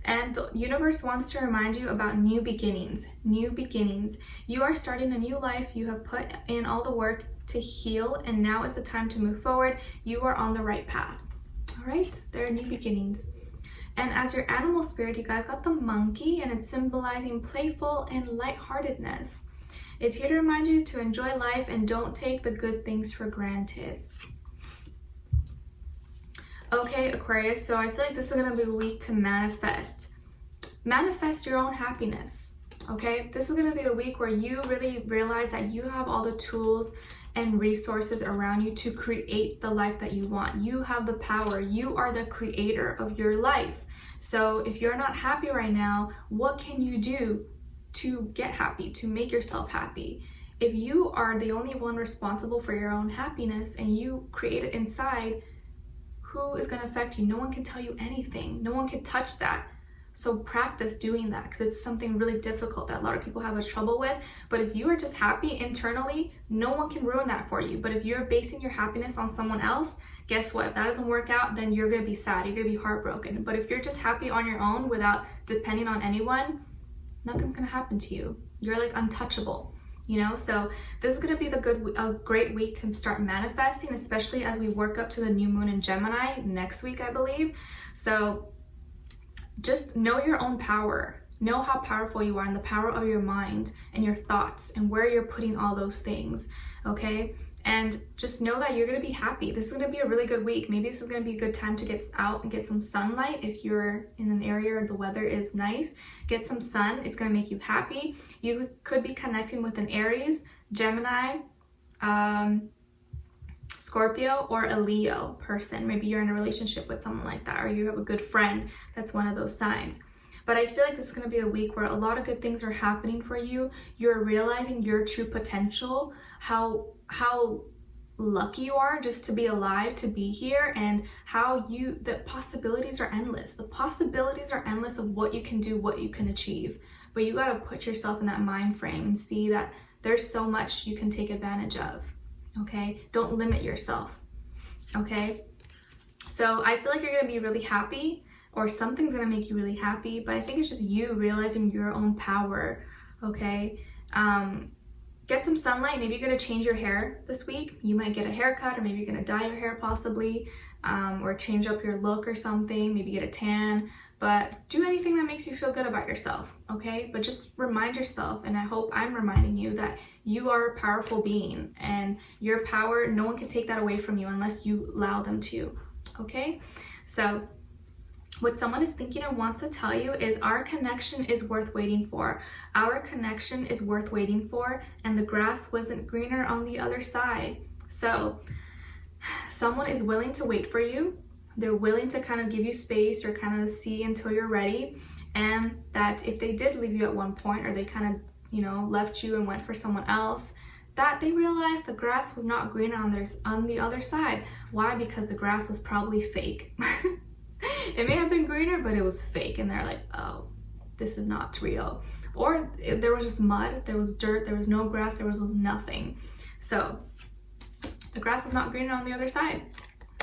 And the universe wants to remind you about new beginnings. New beginnings. You are starting a new life. You have put in all the work. to heal, and now is the time to move forward. You are on the right path. All right, there are new beginnings. And as your animal spirit, you guys got the monkey, and it's symbolizing playful and lightheartedness. It's here to remind you to enjoy life and don't take the good things for granted. Okay, Aquarius, so I feel like this is going to be a week to manifest. Manifest your own happiness, okay? This is going to be the week where you really realize that you have all the tools and resources around you to create the life that you want. You have the power. You are the creator of your life. So if you're not happy right now, what can you do to get happy, to make yourself happy? If you are the only one responsible for your own happiness and you create it inside, who is going to affect you? No one can tell you anything. No one can touch that. So practice doing that, because it's something really difficult that a lot of people have a trouble with. But if you are just happy internally, no one can ruin that for you. But if you're basing your happiness on someone else, guess what? If that doesn't work out, then you're going to be sad. You're going to be heartbroken. But if you're just happy on your own without depending on anyone, nothing's going to happen to you. You're like untouchable. You know, so this is going to be a great week to start manifesting, especially as we work up to the new moon in Gemini next week, I believe. So just know your own power. Know how powerful you are and the power of your mind and your thoughts and where you're putting all those things, okay? And just know that you're going to be happy. This is going to be a really good week. Maybe this is going to be a good time to get out and get some sunlight. If you're in an area where the weather is nice, get some sun. It's going to make you happy. You could be connecting with an Aries, Gemini, Scorpio, or a Leo person. Maybe you're in a relationship with someone like that, or you have a good friend that's one of those signs. But I feel like this is going to be a week where a lot of good things are happening for you. You're realizing your true potential, how lucky you are just to be alive, to be here, and how the possibilities are endless. The possibilities are endless of what you can do, what you can achieve. But you got to put yourself in that mind frame and see that there's so much you can take advantage of, okay? Don't limit yourself, okay? So I feel like you're going to be really happy, or something's going to make you really happy, but I think it's just you realizing your own power, okay? Get some sunlight. Maybe you're going to change your hair this week. You might get a haircut, or maybe you're going to dye your hair possibly, or change up your look or something, maybe get a tan, but do anything that makes you feel good about yourself, okay? But just remind yourself, and I hope I'm reminding you, that you are a powerful being, and your power, no one can take that away from you unless you allow them to, okay? So what someone is thinking and wants to tell you is our connection is worth waiting for. Our connection is worth waiting for, and the grass wasn't greener on the other side. So someone is willing to wait for you. They're willing to kind of give you space or kind of see until you're ready. And that if they did leave you at one point, or they kind of, you know, left you and went for someone else, that they realized the grass was not greener on the other side. Why? Because the grass was probably fake. It may have been greener, but it was fake, and they're like, oh, this is not real. Or there was just mud, there was dirt, there was no grass, there was nothing. So the grass was not greener on the other side,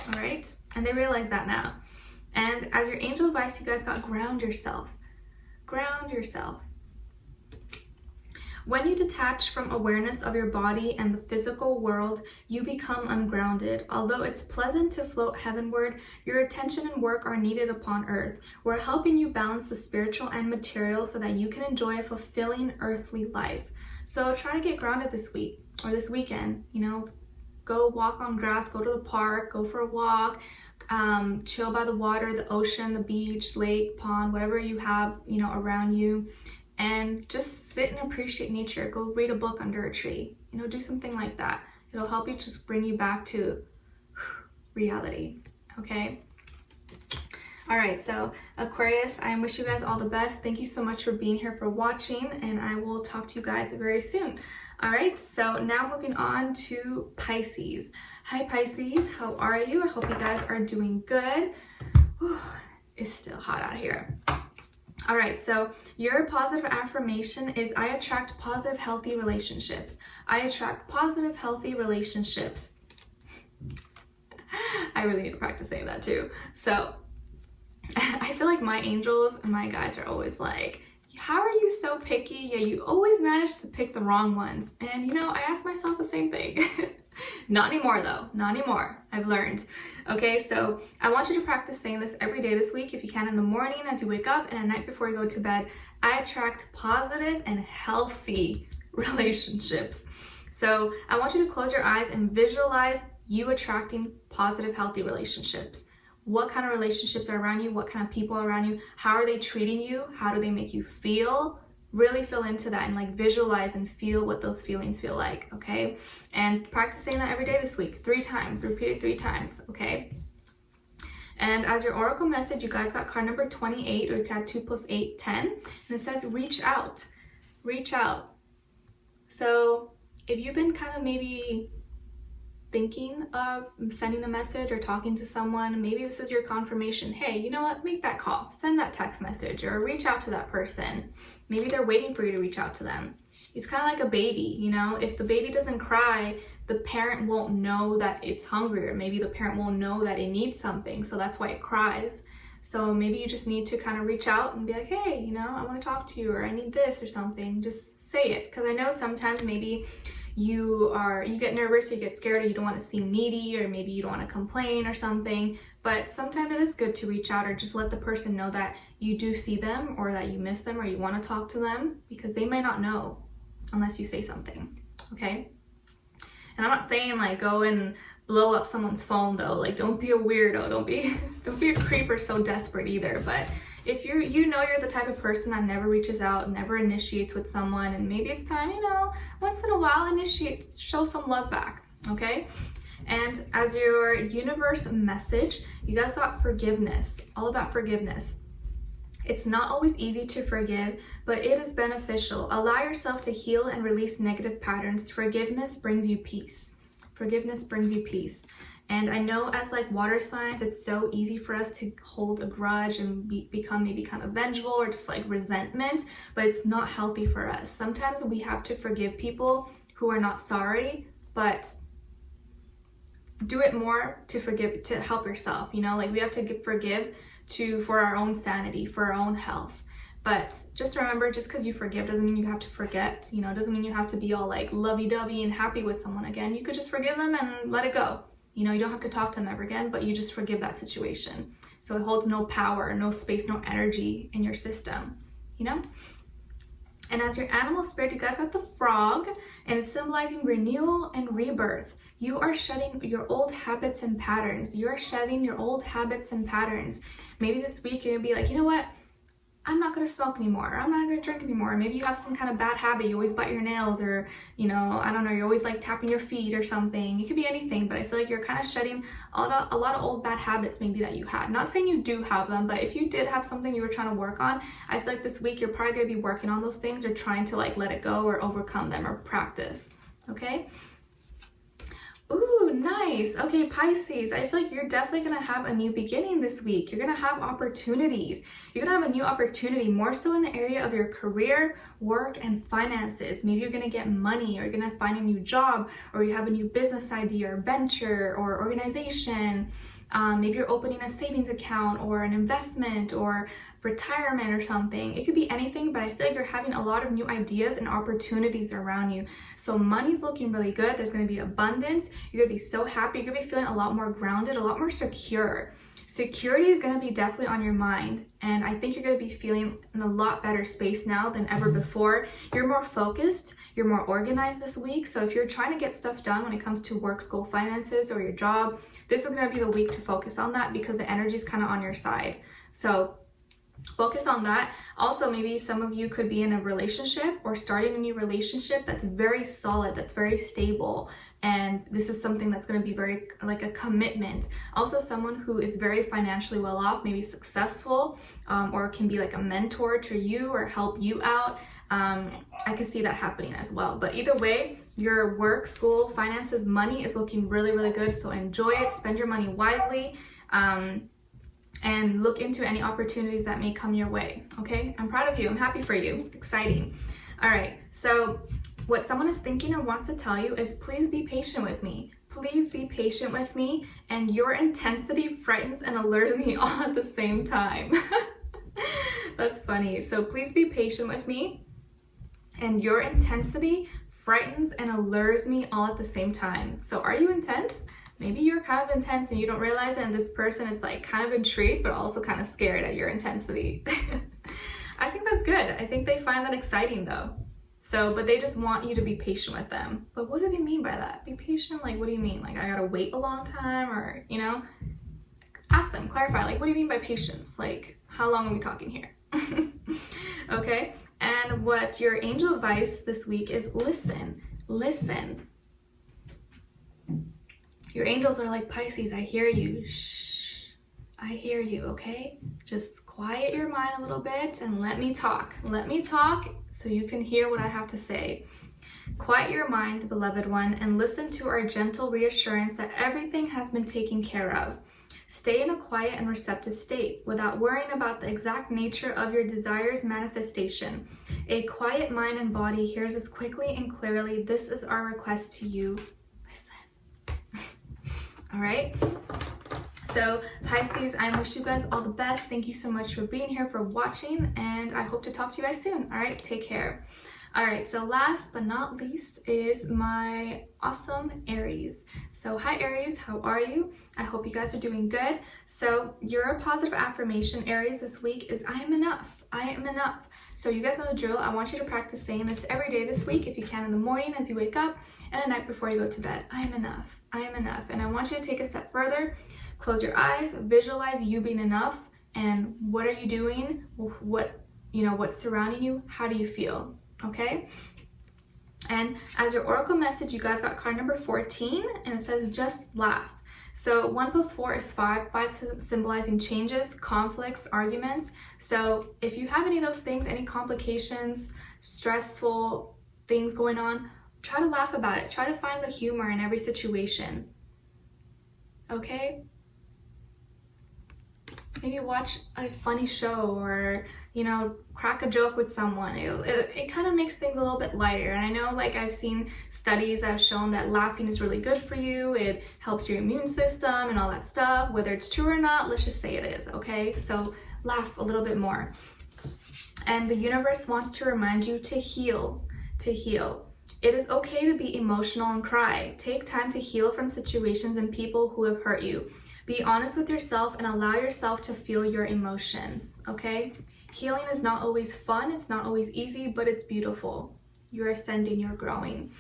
all right? And they realize that now. And as your angel advice, you guys got ground yourself. Ground yourself. When you detach from awareness of your body and the physical world, you become ungrounded. Although it's pleasant to float heavenward, your attention and work are needed upon earth. We're helping you balance the spiritual and material so that you can enjoy a fulfilling earthly life. So try to get grounded this week or this weekend. You know, go walk on grass, go to the park, go for a walk, chill by the water, the ocean, the beach, lake, pond, whatever you have, you know, around you. And just sit and appreciate nature. Go read a book under a tree. You know, do something like that. It'll help you just bring you back to reality, okay? All right, so Aquarius, I wish you guys all the best. Thank you so much for being here, for watching, and I will talk to you guys very soon. All right, so now moving on to Pisces. Hi, Pisces, how are you? I hope you guys are doing good. Whew, it's still hot out here. All right, so your positive affirmation is, I attract positive, healthy relationships. I attract positive, healthy relationships. I really need to practice saying that too. So I feel like my angels and my guides are always like, how are you so picky? Yeah, you always manage to pick the wrong ones. And you know, I ask myself the same thing. Not anymore though, not anymore. I've learned. Okay, so I want you to practice saying this every day this week if you can, in the morning as you wake up and at night before you go to bed. I attract positive and healthy relationships. So I want you to close your eyes and visualize you attracting positive, healthy relationships. What kind of relationships are around you? What kind of people are around you? How are they treating you? How do they make you feel? Really feel into that and like visualize and feel what those feelings feel like, okay? And practice saying that every day this week, 3 times, repeat it 3 times, okay? And as your oracle message, you guys got card number 28, or you got 2 + 8, 10, and it says reach out, reach out. So if you've been kind of maybe thinking of sending a message or talking to someone, maybe this is your confirmation. Hey, you know what? Make that call, send that text message, or reach out to that person. Maybe they're waiting for you to reach out to them. It's kind of like a baby, you know? If the baby doesn't cry, the parent won't know that it's hungry, or maybe the parent won't know that it needs something, so that's why it cries. So maybe you just need to kind of reach out and be like, hey, you know, I want to talk to you, or I need this or something. Just say it, because I know sometimes maybe you get nervous, you get scared, or you don't want to seem needy, or maybe you don't want to complain or something. But sometimes it is good to reach out or just let the person know that you do see them, or that you miss them, or you want to talk to them, because they might not know unless you say something, okay? And I'm not saying like go and blow up someone's phone though. Like, don't be a weirdo, don't be a creep or so desperate either. But if you're the type of person that never reaches out, never initiates with someone, and maybe it's time, you know, once in a while show some love back, okay? And as your universe message, you guys got forgiveness, all about forgiveness. It's not always easy to forgive, but it is beneficial. Allow yourself to heal and release negative patterns. Forgiveness brings you peace. Forgiveness brings you peace. And I know as like water signs, it's so easy for us to hold a grudge and become maybe kind of vengeful or just like resentment, but it's not healthy for us. Sometimes we have to forgive people who are not sorry, but do it more to forgive, to help yourself, you know, like we have to forgive for our own sanity, for our own health. But just remember, just because you forgive doesn't mean you have to forget, you know, doesn't mean you have to be all like lovey-dovey and happy with someone again. You could just forgive them and let it go. You know, you don't have to talk to them ever again, but you just forgive that situation. So it holds no power, no space, no energy in your system, you know? And as your animal spirit, you guys got the frog, and it's symbolizing renewal and rebirth. You are shedding your old habits and patterns. You are shedding your old habits and patterns. Maybe this week you're gonna be like, you know what? I'm not gonna smoke anymore. I'm not gonna drink anymore. Maybe you have some kind of bad habit. You always bite your nails, or, you know, I don't know, you're always like tapping your feet or something. It could be anything, but I feel like you're kind of shedding a lot of old bad habits maybe that you had. Not saying you do have them, but if you did have something you were trying to work on, I feel like this week you're probably gonna be working on those things, or trying to like let it go or overcome them or practice, okay? Ooh, nice. Okay, Pisces, I feel like you're definitely going to have a new beginning this week. You're going to have opportunities. You're going to have a new opportunity, more so in the area of your career, work, and finances. Maybe you're going to get money, or you're going to find a new job, or you have a new business idea or venture or organization. Maybe you're opening a savings account or an investment or retirement or something. It could be anything, but I feel like you're having a lot of new ideas and opportunities around you. So money's looking really good. There's going to be abundance. You're going to be so happy. You're going to be feeling a lot more grounded, a lot more secure. Security is going to be definitely on your mind, and I think you're going to be feeling in a lot better space now than ever before. You're more focused, you're more organized this week. So if you're trying to get stuff done when it comes to work, school, finances, or your job, this is going to be the week to focus on that, because the energy is kind of on your side. So focus on that. Also, maybe some of you could be in a relationship or starting a new relationship that's very solid, that's very stable. And this is something that's going to be very like a commitment. Also, someone who is very financially well off, maybe successful, or can be like a mentor to you or help you out. I can see that happening as well. But either way, your work, school, finances, money is looking really, really good. So enjoy it, spend your money wisely, and look into any opportunities that may come your way, okay? I'm proud of you, I'm happy for you, exciting. All right, so what someone is thinking or wants to tell you is, please be patient with me. Please be patient with me, and your intensity frightens and allures me all at the same time. That's funny. So please be patient with me, and your intensity frightens and allures me all at the same time. So are you intense? Maybe you're kind of intense and you don't realize it, and this person is like kind of intrigued but also kind of scared at your intensity. I think that's good. I think they find that exciting though. So, but they just want you to be patient with them. But what do they mean by that? Be patient? Like, what do you mean? Like, I gotta wait a long time, or, you know? Ask them, clarify, like, what do you mean by patience? Like, how long are we talking here? Okay? And what your angel advice this week is listen. Listen. Your angels are like, Pisces, I hear you. Shh. I hear you, okay? Just quiet your mind a little bit and let me talk. Let me talk so you can hear what I have to say. Quiet your mind, beloved one, and listen to our gentle reassurance that everything has been taken care of. Stay in a quiet and receptive state without worrying about the exact nature of your desire's manifestation. A quiet mind and body hears us quickly and clearly. This is our request to you. Listen. All right? So Pisces, I wish you guys all the best. Thank you so much for being here, for watching, and I hope to talk to you guys soon. All right, take care. All right, so last but not least is my awesome Aries. So hi Aries, how are you? I hope you guys are doing good. So your positive affirmation, Aries, this week is I am enough. I am enough. So you guys know the drill. I want you to practice saying this every day this week, if you can, in the morning as you wake up and at night before you go to bed. I am enough. I am enough. And I want you to take a step further. Close your eyes, visualize you being enough, and what are you doing? What's surrounding you? How do you feel? Okay? And as your oracle message, you guys got card number 14, and it says just laugh. So 1 + 4 is 5, 5 symbolizing changes, conflicts, arguments. So if you have any of those things, any complications, stressful things going on, try to laugh about it. Try to find the humor in every situation. Okay? Maybe watch a funny show, or, crack a joke with someone. It kind of makes things a little bit lighter. And I know, like, I've seen studies that have shown that laughing is really good for you. It helps your immune system and all that stuff. Whether it's true or not, let's just say it is, okay? So laugh a little bit more. And the universe wants to remind you to heal, to heal. It is okay to be emotional and cry. Take time to heal from situations and people who have hurt you. Be honest with yourself and allow yourself to feel your emotions, okay? Healing is not always fun, it's not always easy, but it's beautiful. You're ascending, you're growing.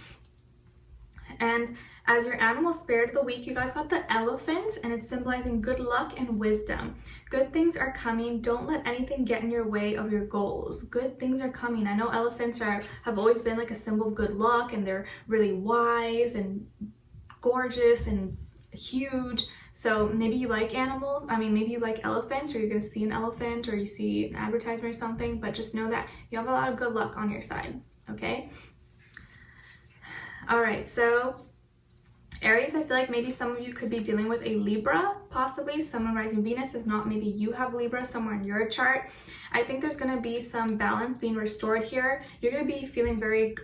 And as your animal spirit of the week, you guys got the elephant, and it's symbolizing good luck and wisdom. Good things are coming. Don't let anything get in your way of your goals. Good things are coming. I know elephants have always been like a symbol of good luck, and they're really wise and gorgeous and huge. So maybe you like animals. Maybe you like elephants, or you're going to see an elephant, or you see an advertisement or something, but just know that you have a lot of good luck on your side, okay? All right, so Aries, I feel like maybe some of you could be dealing with a Libra, possibly Sun, Moon, Rising, Venus. If not, maybe you have Libra somewhere in your chart. I think there's going to be some balance being restored here. You're going to be feeling very,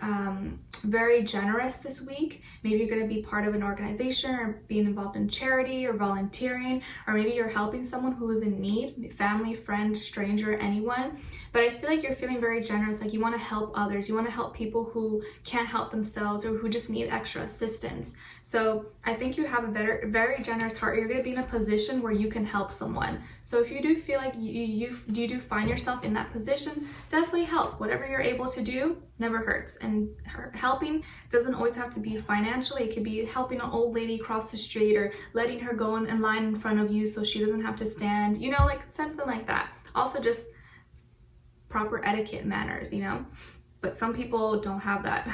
very generous this week. Maybe you're going to be part of an organization, or being involved in charity, or volunteering, or maybe you're helping someone who is in need, family, friend, stranger, anyone. But I feel like you're feeling very generous, like you want to help others. You want to help people who can't help themselves, or who just need extra assistance. So I think you have a very generous heart. You're going to be in a position where you can help someone. So if you do feel like you do find yourself in that position, definitely help. Whatever you're able to do never hurts. And helping doesn't always have to be financially. It could be helping an old lady cross the street, or letting her go in line in front of you so she doesn't have to stand, like something like that. Also just proper etiquette, manners, but some people don't have that.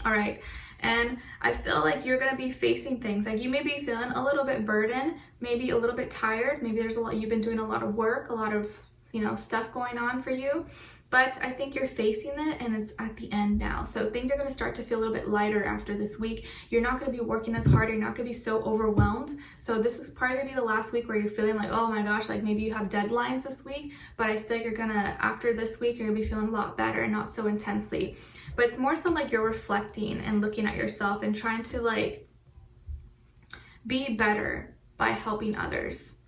All right, and I feel like you're going to be facing things, like you may be feeling a little bit burdened, maybe a little bit tired, maybe there's you've been doing a lot of work, a lot of stuff going on for you, but I think you're facing it, and it's at the end now. So things are going to start to feel a little bit lighter after this week. You're not going to be working as hard. You're not going to be so overwhelmed. So this is probably going to be the last week where you're feeling like, oh my gosh, like maybe you have deadlines this week. But I feel like after this week, you're going to be feeling a lot better and not so intensely. But it's more so like you're reflecting and looking at yourself and trying to like be better by helping others.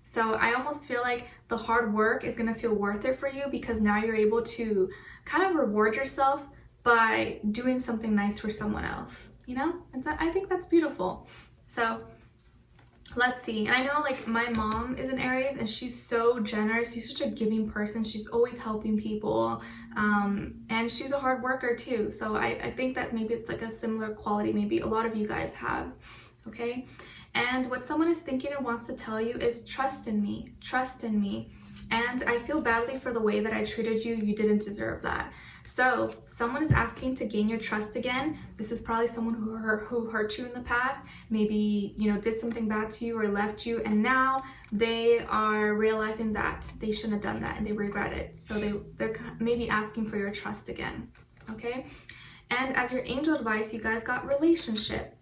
So I almost feel like the hard work is going to feel worth it for you, because now you're able to kind of reward yourself by doing something nice for someone else, you know? And I think that's beautiful. So let's see. And I know like my mom is an Aries and she's so generous. She's such a giving person. She's always helping people. And she's a hard worker too. So I think that maybe it's like a similar quality maybe a lot of you guys have. Okay. And what someone is thinking and wants to tell you is trust in me. Trust in me. And I feel badly for the way that I treated you. You didn't deserve that. So someone is asking to gain your trust again. This is probably someone who hurt you in the past, maybe, you know, did something bad to you or left you, and now they are realizing that they shouldn't have done that and they regret it. So they're maybe asking for your trust again, okay? And as your angel advice, you guys got relationship.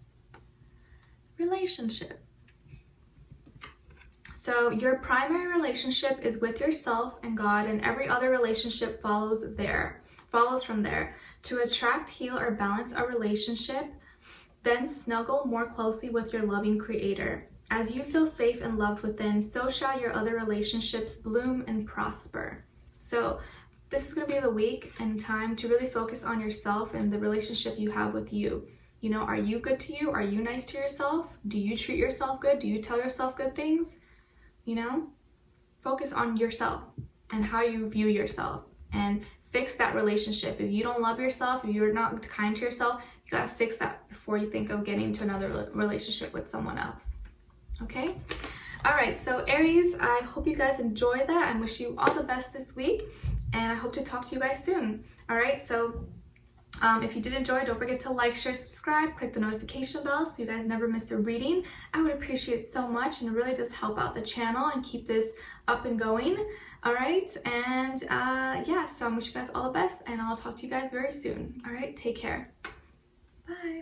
Relationship. So your primary relationship is with yourself and God, and every other relationship follows from there. To attract, heal, or balance a relationship, then snuggle more closely with your loving creator. As you feel safe and loved within, so shall your other relationships bloom and prosper. So this is going to be the week and time to really focus on yourself and the relationship you have with you. You know, are you good to you? Are you nice to yourself? Do you treat yourself good? Do you tell yourself good things? You know, focus on yourself and how you view yourself and fix that relationship. If you don't love yourself, if you're not kind to yourself, you gotta fix that before you think of getting into another relationship with someone else. Okay? All right, so Aries, I hope you guys enjoy that. I wish you all the best this week, and I hope to talk to you guys soon. All right, so if you did enjoy, don't forget to like, share, subscribe, click the notification bell so you guys never miss a reading. I would appreciate it so much, and it really does help out the channel and keep this up and going. All right, and yeah, so I wish you guys all the best, and I'll talk to you guys very soon. All right, take care. Bye.